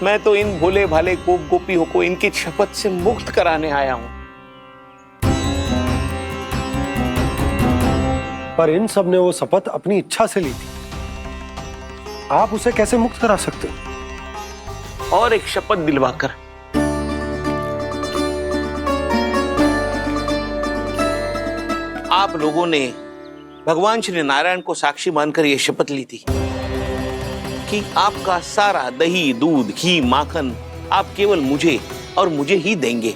मैं तो इन भोले भाले गोप गोपियों को इनकी शपथ से मुक्त कराने आया हूँ। पर इन सब ने वो शपथ अपनी इच्छा से ली थी, आप उसे कैसे मुक्त करा सकते हो? और एक शपथ दिलवाकर। आप लोगों ने भगवान श्री नारायण को साक्षी मानकर यह शपथ ली थी कि आपका सारा दही, दूध, घी, माखन आप केवल मुझे और मुझे ही देंगे।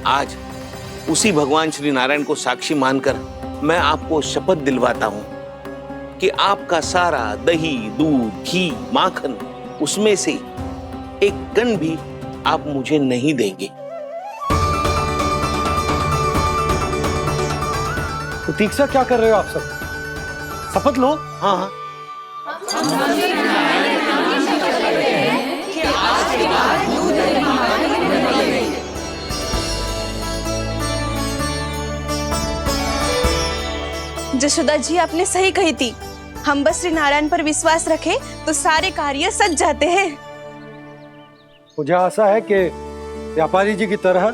आज उसी भगवान श्री नारायण को साक्षी मानकर मैं आपको शपथ दिलवाता हूं कि आपका सारा दही, दूध, घी, माखन उसमें से एक कण भी आप मुझे नहीं देंगे। प्रतीक्षा क्या कर रहे हो आप सब? शपथ लो। हाँ हाँ, जशोदा जी आपने सही कही थी। हम बस श्री नारायण पर विश्वास रखें तो सारे कार्य सज जाते हैं। मुझे आशा है कि व्यापारी जी की तरह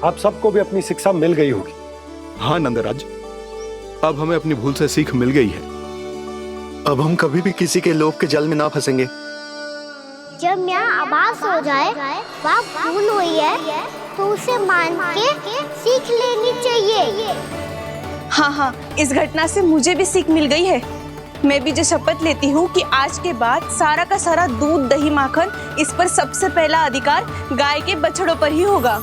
आप सबको भी अपनी शिक्षा मिल गई होगी। हाँ नंदराज, अब हमें अपनी भूल से सीख मिल गई है। अब हम कभी भी किसी के लोभ के जल में ना फंसेंगे। जब यहाँ आभास हो जाए वहाँ भूल हुई है तो उसे मान के सीख लेनी चाहिए। हाँ हाँ, इस घटना से मुझे भी सीख मिल गई है। मैं भी जो शपथ लेती हूँ कि आज के बाद सारा का सारा दूध, दही, माखन इस पर सबसे पहला अधिकार गाय के बछड़ों पर ही होगा।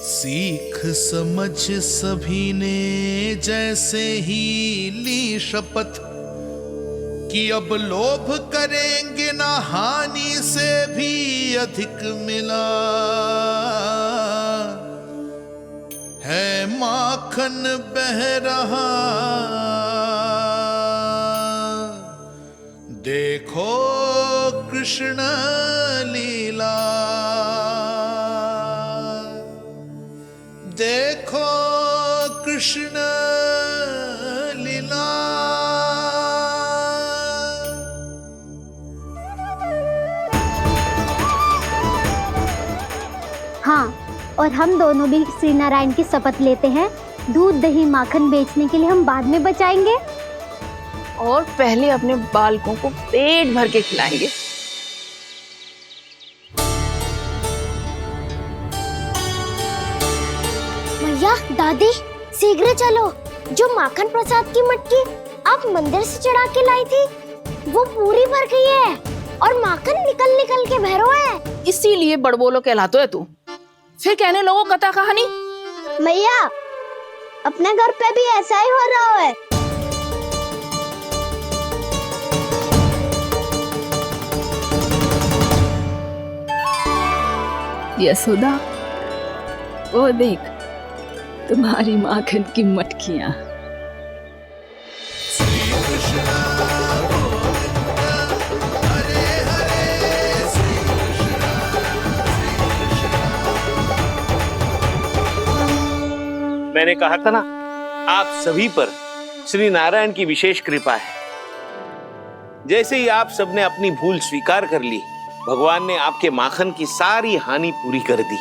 सीख समझ सभी ने जैसे ही ली शपथ कि अब लोभ करेंगे ना हानि से भी अधिक मिला है, माखन बह रहा देखो कृष्ण लीला, देखो कृष्ण लीला। हाँ, और हम दोनों भी श्री नारायण की शपथ लेते हैं, दूध दही माखन बेचने के लिए हम बाद में बचाएंगे और पहले अपने बालकों को पेट भर के खिलाएंगे। मैया, दादी, शीघ्र चलो। जो माखन प्रसाद की मटकी आप मंदिर से चढ़ा के लाई थी, वो पूरी भर गई है और माखन निकल निकल के बह रहा है। इसीलिए बड़बोलो कहलातो है तू। फिर कहने लोगों कथा कहानी। मैया, अपने घर पे भी ऐसा ही हो रहा है। यशोदा, वो देख तुम्हारी माखन की मटकियां। मैंने कहा था ना, आप सभी पर श्री नारायण की विशेष कृपा है। जैसे ही आप सबने अपनी भूल स्वीकार कर ली, भगवान ने आपके माखन की सारी हानि पूरी कर दी।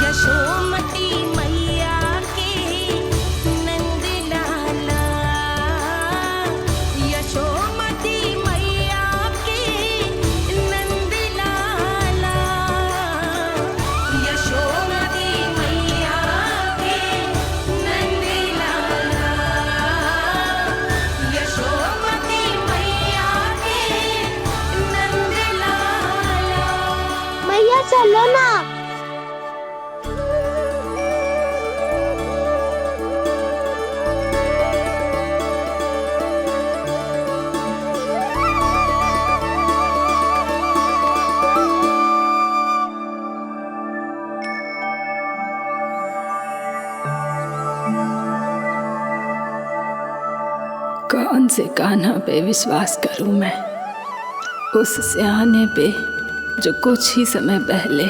यशोमती मैया के नंद लाला, यशोमती मैया के नंद लाला, यशोमती मैया के नंद लाला, यशोमती मैया के नंद लाला। मैया चलो ना। कौन से कान्हा पे विश्वास करूं मैं? उस सियाने पे जो कुछ ही समय पहले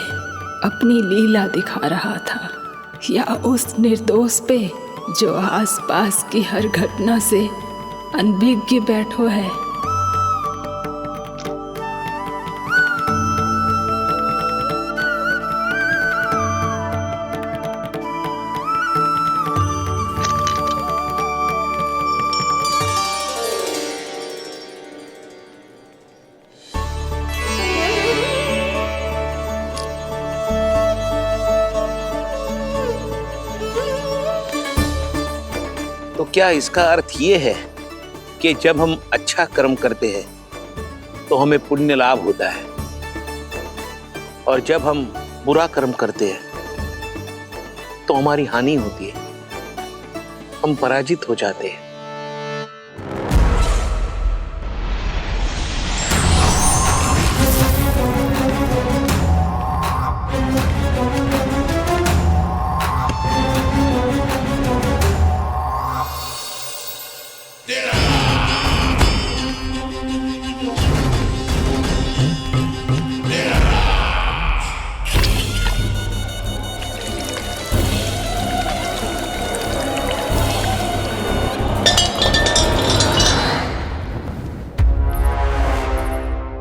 अपनी लीला दिखा रहा था, या उस निर्दोष पे जो आसपास की हर घटना से अनभिज्ञ बैठो है। तो क्या इसका अर्थ ये है कि जब हम अच्छा कर्म करते हैं तो हमें पुण्य लाभ होता है, और जब हम बुरा कर्म करते हैं तो हमारी हानि होती है, हम पराजित हो जाते हैं?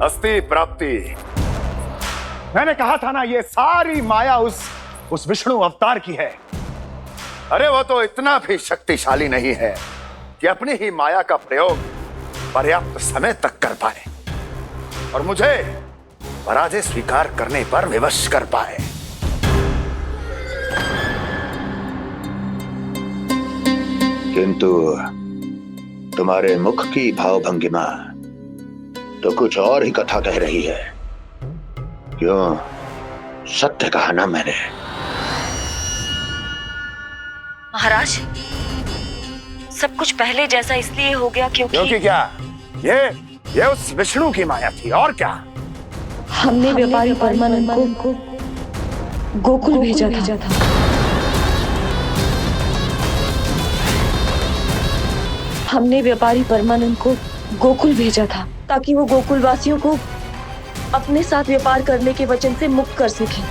अस्ति प्राप्ति। मैंने कहा था ना, ये सारी माया उस विष्णु अवतार की है। अरे वो तो इतना भी शक्तिशाली नहीं है कि अपनी ही माया का प्रयोग पर्याप्त समय तक कर पाए और मुझे पराजय स्वीकार करने पर विवश कर पाए। किंतु तुम्हारे मुख की भावभंगिमा तो कुछ और ही कथा कह रही है। क्यों? सत्य कहा ना मैंने। महाराज, सब कुछ पहले जैसा इसलिए हो गया क्योंकि क्या? ये उस विष्णु की माया थी, और क्या? हमने व्यापारी परमानंद को गोकुल भेजा था। हमने व्यापारी परमानंद को गोकुल भेजा था ताकि वो गोकुल वासियों को अपने साथ व्यापार करने के वचन से मुक्त कर सके।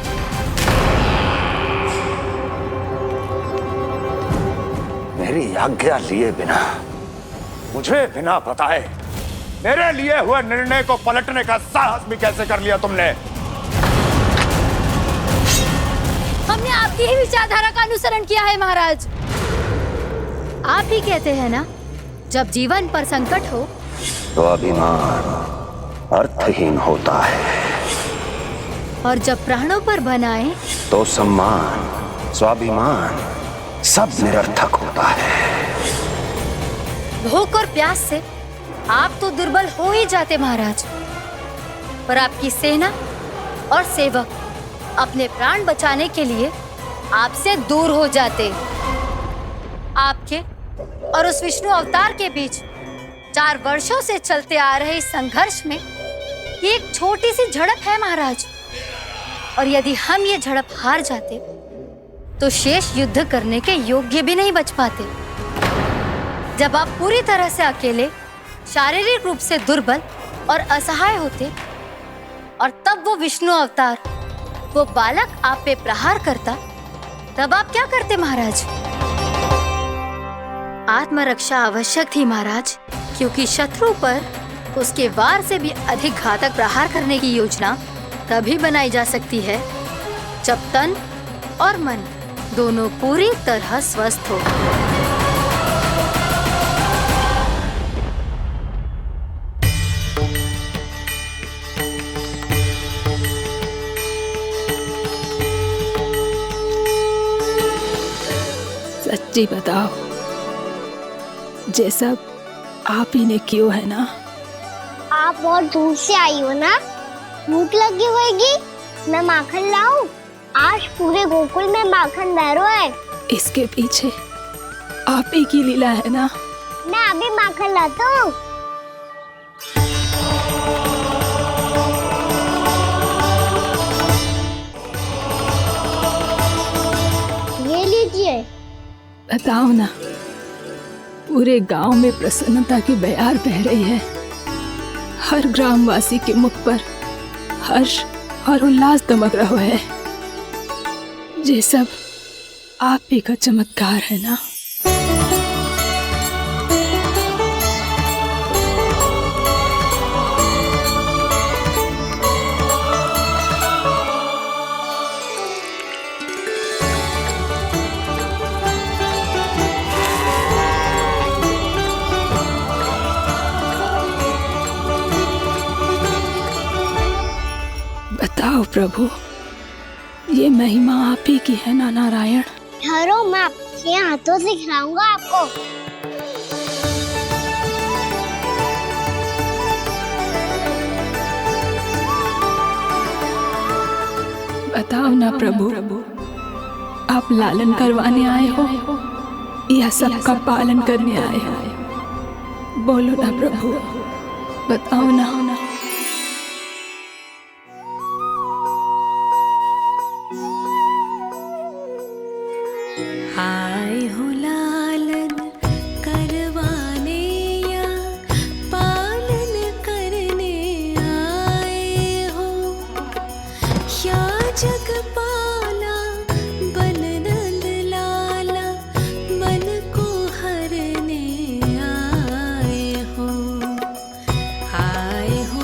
मेरी आज्ञा लिए बिना, मुझे बिना बताए मेरे लिए हुए निर्णय को पलटने का साहस भी कैसे कर लिया तुमने? हमने आपकी ही विचारधारा का अनुसरण किया है महाराज। आप ही कहते हैं ना, जब जीवन पर संकट हो तो अभिमान अर्थहीन होता है, और जब प्राणों पर बनाए तो सम्मान स्वाभिमान सब निरर्थक होता है। भूख और प्यास से आप तो दुर्बल हो ही जाते महाराज, पर आपकी सेना और सेवक अपने प्राण बचाने के लिए आपसे दूर हो जाते। आपके और उस विष्णु अवतार के बीच 4 वर्षों से चलते आ रहे इस संघर्ष में ये एक छोटी सी झड़प है महाराज, और यदि हम ये झड़प हार जाते तो शेष युद्ध करने के योग्य भी नहीं बच पाते। जब आप पूरी तरह से अकेले, शारीरिक रूप से दुर्बल और असहाय होते, और तब वो विष्णु अवतार, वो बालक आप पे प्रहार करता, तब आप क्या करते महाराज? आत्मरक्षा आवश्यक थी महाराज, क्योंकि शत्रु पर उसके वार से भी अधिक घातक प्रहार करने की योजना तभी बनाई जा सकती है जब तन और मन दोनों पूरी तरह स्वस्थ हो। सच्ची बताओ, जैसा आप ही ने कियो है ना? आप बहुत दूर से आई हो ना, भूख लगी होगी। मैं माखन लाऊं? आज पूरे गोकुल में माखन बह रहा है। इसके पीछे आप ही की लीला है ना? मैं अभी माखन लाता हूँ। ये लीजिए। बताओ ना, पूरे गांव में प्रसन्नता की बयार बह रही है। हर ग्रामवासी के मुख पर हर्ष और उल्लास दमक रहा है। ये सब आप ही का चमत्कार है ना? बताओ प्रभु, ये महिमा आप ही की है ना नारायण? ठहरो, मैं आपके हाथों से खिलाऊंगा आपको। बताओ ना प्रभु, आप लालन करवाने आए हो या सबका पालन करने आए हो? बोलो ना प्रभु, बताओ ना। आए हो लालन करवाने या पालन करने आए हो, या जगपाला बन नंद लाला मन को हरने आए हो। आए हो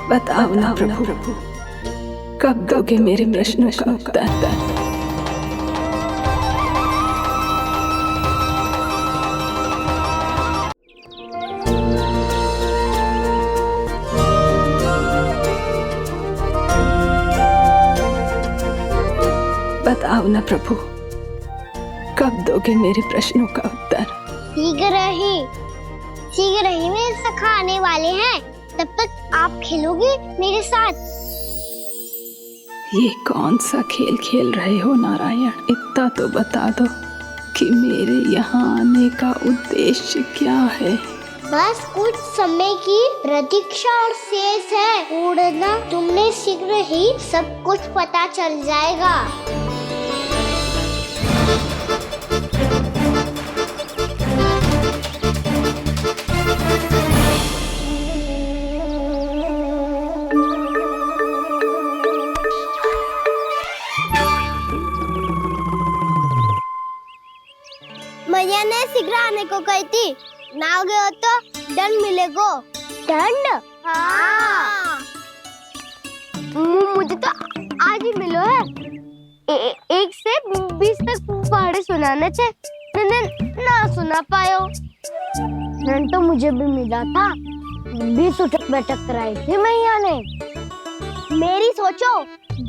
बताओ ना प्रभु, कब दोगे मेरे प्रश्नों का उत्तर? बताओ ना प्रभु, कब दोगे मेरे प्रश्नों का उत्तर? शीघ्र ही मेरे सखा आने वाले हैं, तब तक आप खेलोगे मेरे साथ। ये कौन सा खेल खेल रहे हो नारायण? इतना तो बता दो कि मेरे यहाँ आने का उद्देश्य क्या है? बस कुछ समय की प्रतीक्षा और शेष है। उड़ना तुमने शीघ्र ही सब कुछ पता चल जाएगा। मैया ने शीघ्र आने को कही थी, ना हो गए हो तो दंड मिलेगा। दंड? हाँ। मुझे तो आज ही मिलो है। 1 से 20 तक पहाड़े सुनाने थे, ना सुना पायो। दंड तो मुझे भी मिला था, 20 उठक बैठक कराई थी मैया ने। मेरी सोचो,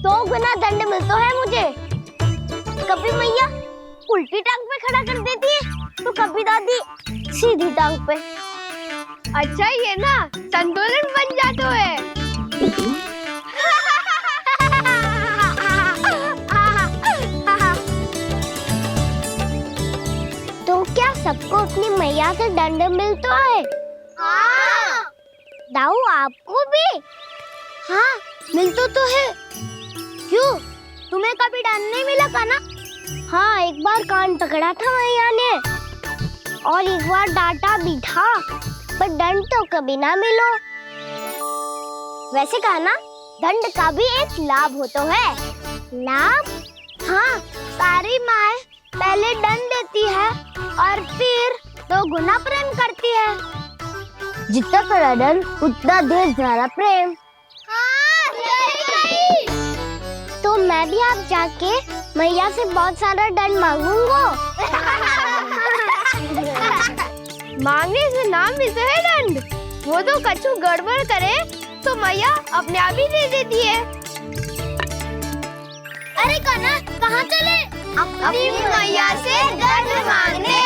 2 गुना दंड मिलता है मुझे। कभी मैया उल्टी टांग पे खड़ा कर देती है, तो कभी दादी सीधी टांग पे। अच्छा ये ना संतुलन बन जाता है। तो क्या सबको अपनी मैया से दंड मिलता है? हाँ। दाऊ आपको भी? हाँ मिलता तो है। क्यों, तुम्हें कभी दंड नहीं मिला था ना? हाँ, एक बार कान पकड़ा था मैया ने और एक बार डांटा भी था, पर दंड तो कभी ना मिलो। वैसे कहा ना, दंड का भी एक लाभ होता है। लाभ? हाँ, सारी माँ पहले दंड देती है और फिर 2 गुना प्रेम करती है। जितना कड़ा दंड उतना ढेर सारा प्रेम। हाँ, तो मैं भी आप जाके मैया से बहुत सारा दंड मांगूंगा। मांगने से ना मिलता है दंड, वो तो कछु गड़बड़ करे तो मैया अपने आप ही दे देती है। अरे कान्हा, कहाँ चले? अपनी मैया से दंड मांगने।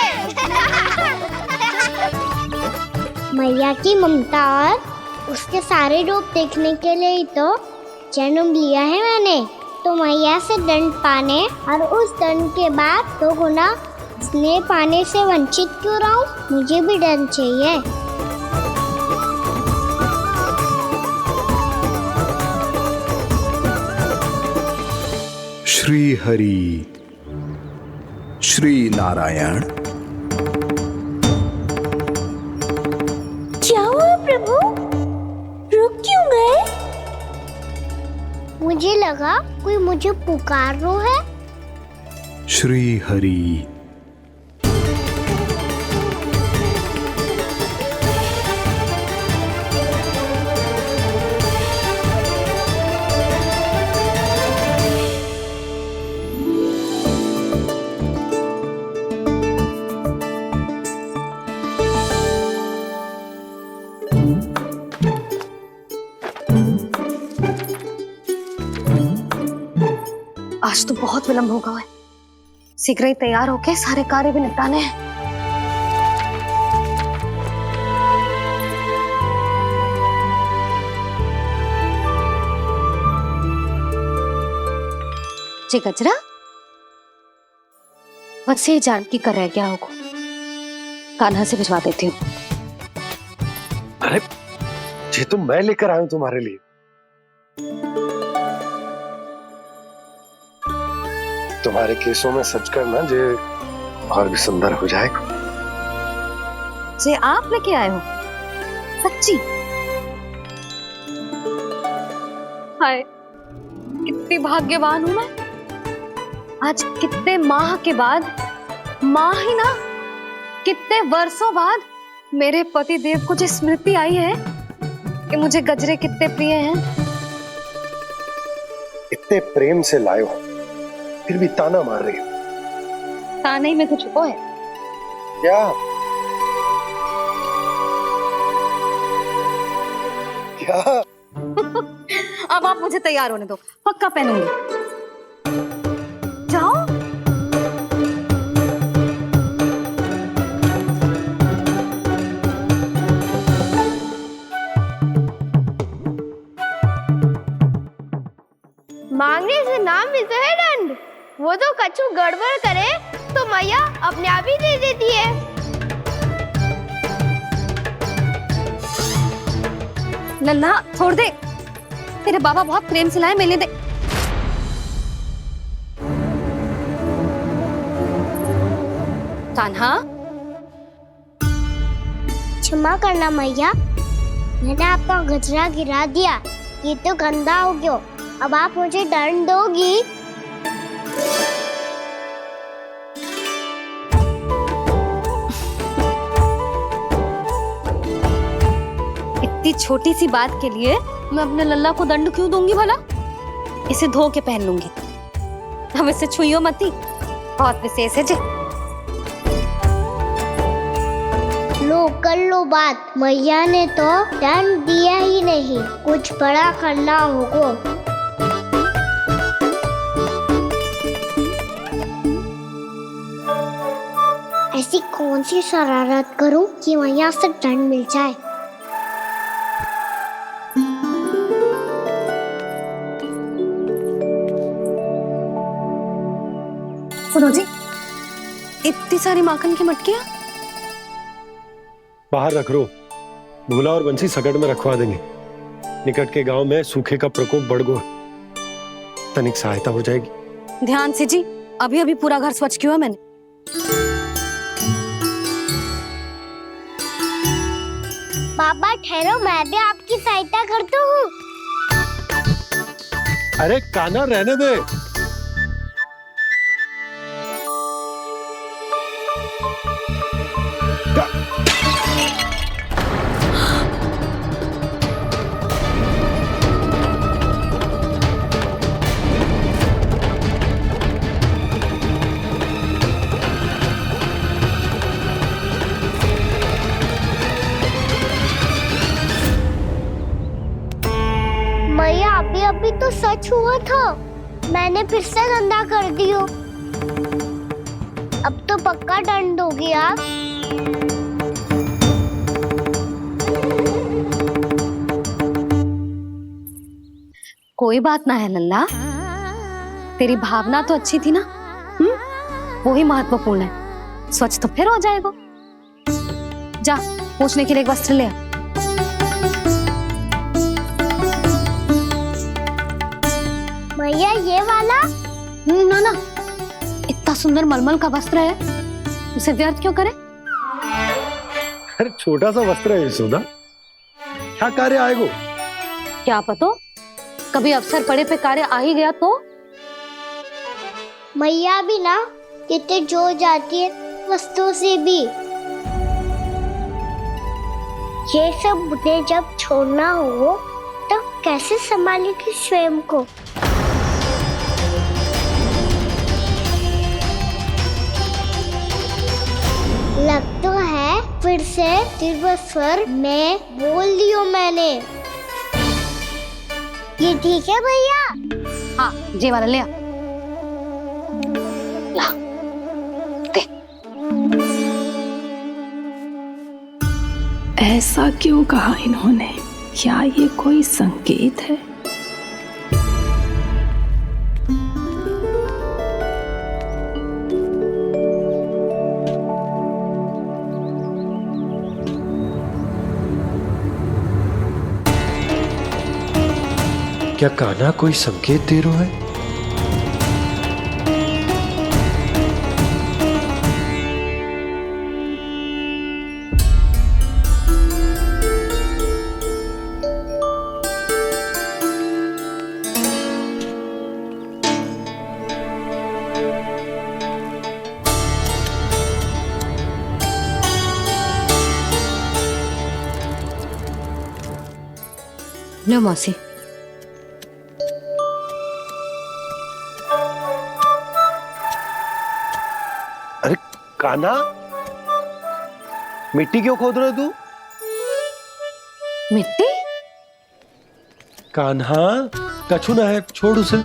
मैया की ममता और उसके सारे रूप देखने के लिए ही तो जन्म लिया है मैंने। तो मैया से दंड पाने और उस दंड के बाद 2 गुना स्नेह पाने से वंचित क्यों रहूं? मुझे भी दंड चाहिए। श्री हरि, श्री नारायण। क्या हुआ प्रभु? रुक क्यों गए? मुझे लगा कोई मुझे पुकार रहा है। श्री हरि। आज तो बहुत विलंब होगा है, शीघ्र ही तैयार होके सारे कार्य भी निपटाने हैं। जी गजरा, बस ये जान की कर रह गया होगा, कान्हा से भिजवा देती हूँ। अरे ये तो मैं लेकर आया हूं तुम्हारे लिए। तुम्हारे केसों में सच करना जे और भी सुंदर हो जाएगा। जे आप लेके आए हो? सच्ची? हाय, कितनी भाग्यवान हूं मैं। आज कितने माह के बाद, माह ही ना, कितने वर्षों बाद मेरे पति देव को जो स्मृति आई है कि मुझे गजरे कितने प्रिय हैं। इतने प्रेम से लाए हो, फिर भी ताना मार रही हो। ताने ही में कुछ छुपो है क्या? क्या? अब आप मुझे तैयार होने दो, पक्का पहनूंगी। जाओ। मांगने से नाम मिलता है दंड। वो तो कछु गड़बड़ करे तो मैया अपने आप ही दे देती है। लल्ला छोड़ दे, तेरे बाबा बहुत प्रेम से लाए, मिलने दे। कान्हा, क्षमा करना मैया, मैंने आपका गजरा गिरा दिया, ये तो गंदा हो गया। अब आप मुझे दंड दोगी? इतनी छोटी सी बात के लिए मैं अपने लल्ला को दंड क्यों दूंगी भला? इसे धो के पहन लूंगी। हम इसे छुइयो मती, बहुत विशेष है जी। लो कर लो बात, मैया ने तो दंड दिया ही नहीं, कुछ बड़ा करना होगा। ऐसी कौन सी शरारत करूं कि मैया से दंड मिल जाए? सुनो जी, इतनी सारी माखन की मटकियां बाहर रख रो, भूला और बंसी सकट में रखवा देंगे। निकट के गांव में सूखे का प्रकोप बढ़ गया, तनिक सहायता हो जाएगी। ध्यान से जी, अभी अभी पूरा घर स्वच्छ किया मैंने। बाबा ठहरो, मैं भी आपकी सहायता करता हूँ। अरे कान्हा रहने दे। मैया अभी तो सच हुआ था, मैंने फिर से गंदा कर दियो। अब तो पक्का दंड दोगी आप। कोई बात ना है लल्ला, तेरी भावना तो अच्छी थी ना, वही महत्वपूर्ण है। स्वच्छ तो फिर हो जाएगा। जा, पूछने के लिए एक वस्त्र ले आ। भैया ये वाला? ना ना, इतना सुंदर मलमल का वस्त्र है, उसे व्यर्थ क्यों करे? अरे छोटा सा वस्त्र है यशोदा, क्या कार्य आएगा? क्या पता, कभी अवसर पड़े पे कार्य आ ही गया तो? मैया भी ना कितने जो जाती है वस्तुओं से भी। ये सब मुझे जब छोड़ना हो तो कैसे संभालेगी स्वयं को? लग तो है फिर से तीव्र स्वर में बोल दियो मैंने। ये ठीक है भैया? हाँ, ये वाला ले आ। ला, दे। ऐसा क्यों कहा इन्होंने? क्या ये कोई संकेत है? क्या कान्हा कोई संकेत दे रहा है? लो मौसी। अरे कान्हा, मिट्टी क्यों खोद रहे हो तू? मिट्टी? कान्हा, कछु ना है, छोड़ उसे।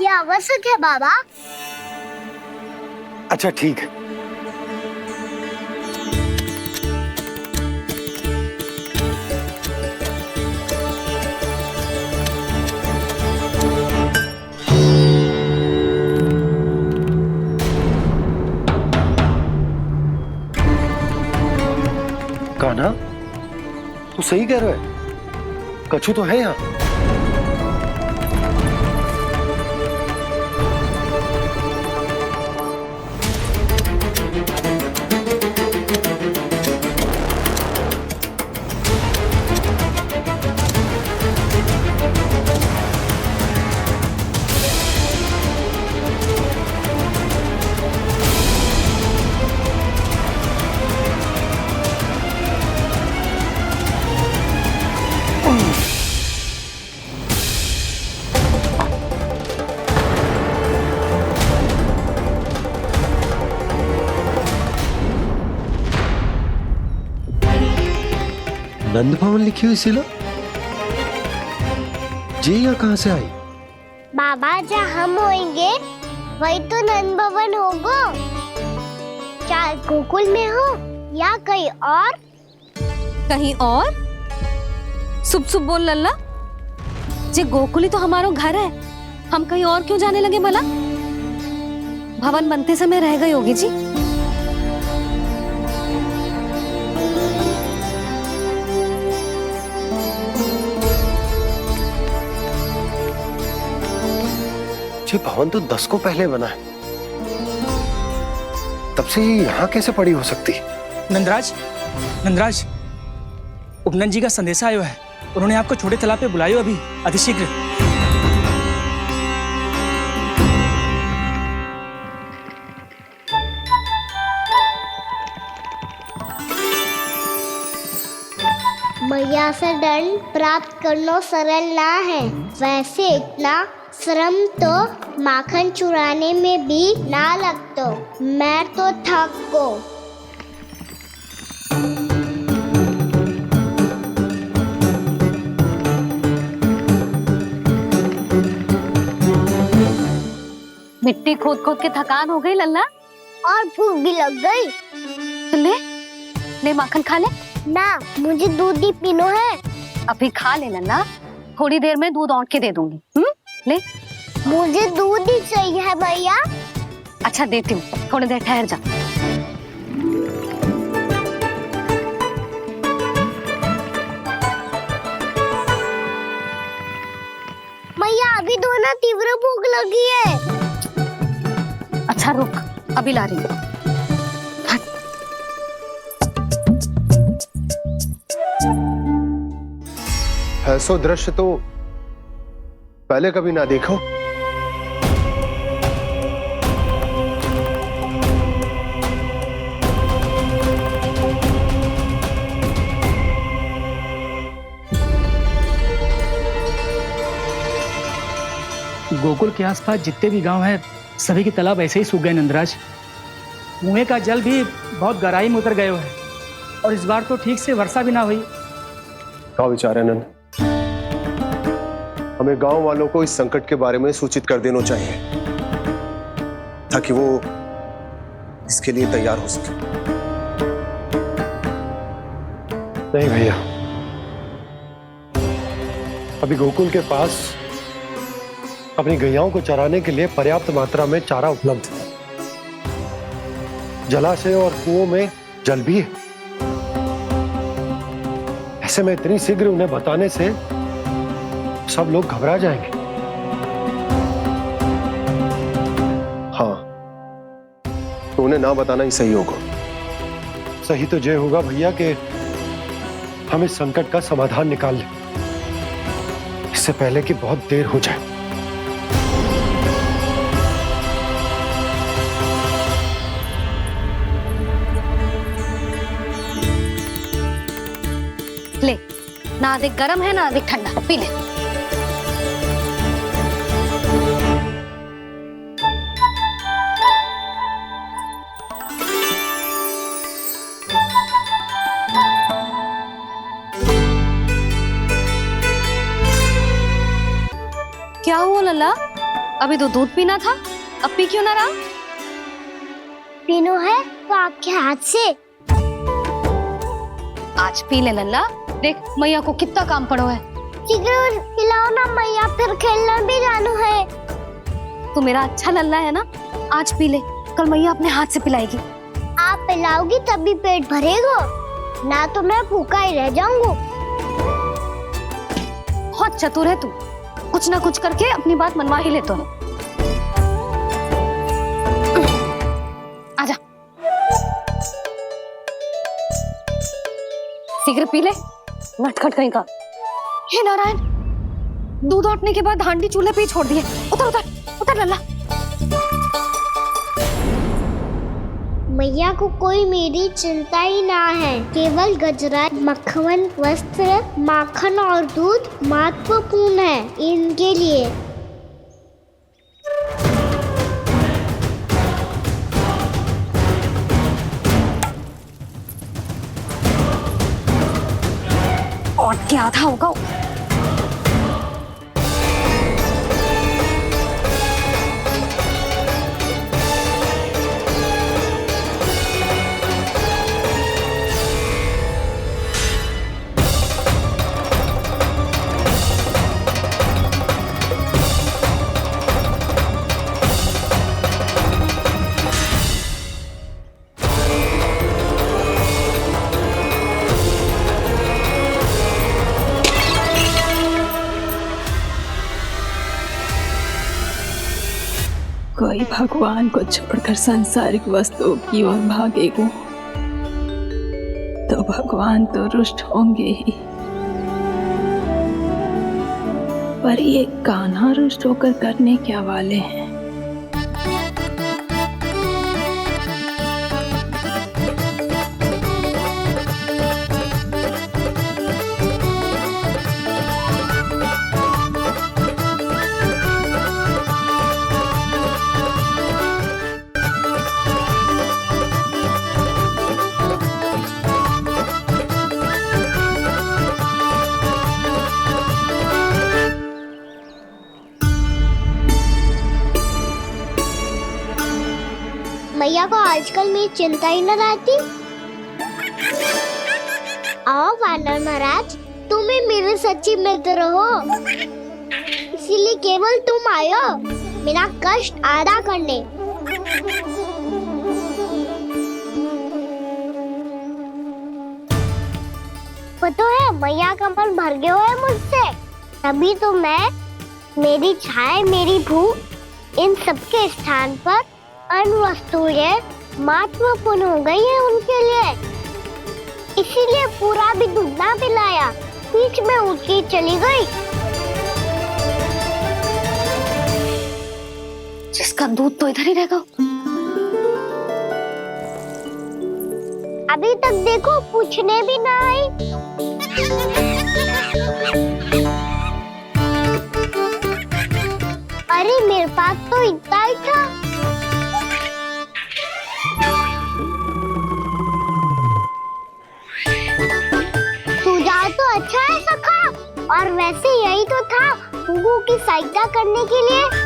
ये आवश्यक है बाबा। अच्छा ठीक है। कान्हा, तू सही कह रहा है, कछु तो है यहाँ। नंद भवन लिखी हुई सिला, जी यहाँ कहाँ से आई? बाबा जहाँ हम होंगे वही तो नंद भवन होगा। चाहे गोकुल में हो या कहीं और। कहीं और? सुब सुब बोल लल्ला। जे गोकुली तो हमारो घर है, हम कहीं और क्यों जाने लगे भला? भवन बनते समय रह गई होगी जी। ये भवन तो 10 को पहले बना है, तब से ये यहाँ कैसे पड़ी हो सकती? नंदराज, नंदराज, उपनंद जी का संदेशा आयो है। उन्होंने आपको छोटे तालाब पे बुलायो अभी, अतिशीघ्र। मैया से दंड प्राप्त करना सरल ना है। वैसे इतना श्रम तो माखन चुराने में भी ना लगतो। मैं तो थक गो। मिट्टी खोद खोद के थकान हो गई लल्ला, और भूख भी लग गई। तो ले माखन खा ले। ना, मुझे दूध ही पीनो है। अभी खा ले लल्ला, थोड़ी देर में दूध औंट के दे दूंगी। ले। मुझे दूध ही चाहिए है भैया। अच्छा देती हूँ, थोड़ी देर ठहर जा। मैया अभी तो ना तीव्र भूख लगी है। अच्छा रुक, अभी ला रही हूँ। ऐसा दृश्य तो पहले कभी ना देखो। गोकुल के आसपास जितने भी गांव हैं, सभी के तालाब ऐसे ही सूख गए नंदराज। कुएं का जल भी बहुत गहराई में उतर गए है, और इस बार तो ठीक से वर्षा भी ना हुई। क्या विचार है नंद? हमें गांव वालों को इस संकट के बारे में सूचित कर देना चाहिए, ताकि वो इसके लिए तैयार हो सके। नहीं भैया, अभी गोकुल के पास अपनी गैयाओं को चराने के लिए पर्याप्त मात्रा में चारा उपलब्ध है। जलाशय और कुओं में जल भी है। ऐसे में इतनी शीघ्र उन्हें बताने से सब लोग घबरा जाएंगे। हाँ, तो उन्हें ना बताना ही सही होगा। सही तो ये होगा भैया कि हम इस संकट का समाधान निकाल लें, इससे पहले कि बहुत देर हो जाए। ना अधिक गर्म है ना अधिक ठंडा, पी ले। क्या हुआ लल्ला? अभी तो दूध पीना था, अब पी क्यों ना रहा? पीनो है तो आपके हाथ से। आज पी ले लल्ला, देख मैया को कितना काम पड़ो है। शीघ्र पिलाओ ना मैया, फिर खेलना भी जानो है। तू मेरा अच्छा लल्ला है ना, आज पी ले, कल मैया अपने हाथ से पिलाएगी। आप पिलाओगी तभी पेट भरेगा, ना तो मैं भूखा ही रह जाऊंगा। बहुत चतुर है तू, कुछ ना कुछ करके अपनी बात मनवा ही लेता है। आजा, शीघ्र पी ले, नटखट कहीं का। हे नारायण, दूध औटने के बाद हांडी चूल्हे पे ही छोड़ दिए। उतर उतर उतर लल्ला। मैया को कोई मेरी चिंता ही ना है, केवल गजरा, मक्खन, वस्त्र, माखन और दूध महत्वपूर्ण है इनके लिए। और क्या था होगा? कोई भगवान को छोड़कर सांसारिक वस्तुओं की ओर भागेगा तो भगवान तो रुष्ट होंगे ही, पर ये कान्हा रुष्ट होकर करने क्या वाले हैं? मैया को आजकल मेरी चिंता ही न रहती। आओ वानर महाराज, तुम ही मेरे सच्ची मित्र हो, इसीलिए केवल तुम आयो मेरा कष्ट आधा करने। पता है मैया का मन भर गया है मुझसे, तभी तो मैं, मेरी छाया, मेरी भूख, इन सबके स्थान पर अन्य वस्तुएं महत्वपूर्ण हो गई है उनके लिए, इसीलिए पूरा भी दूध ना पिलाया, बीच में उठ के चली गई। जिसका दूध तो इधर ही रहेगा। अभी तक देखो पूछने भी ना आई। अरे मेरे पास तो इतना ही था। सुझाव तो अच्छा है सखा, और वैसे यही तो था गुगु की सहायता करने के लिए।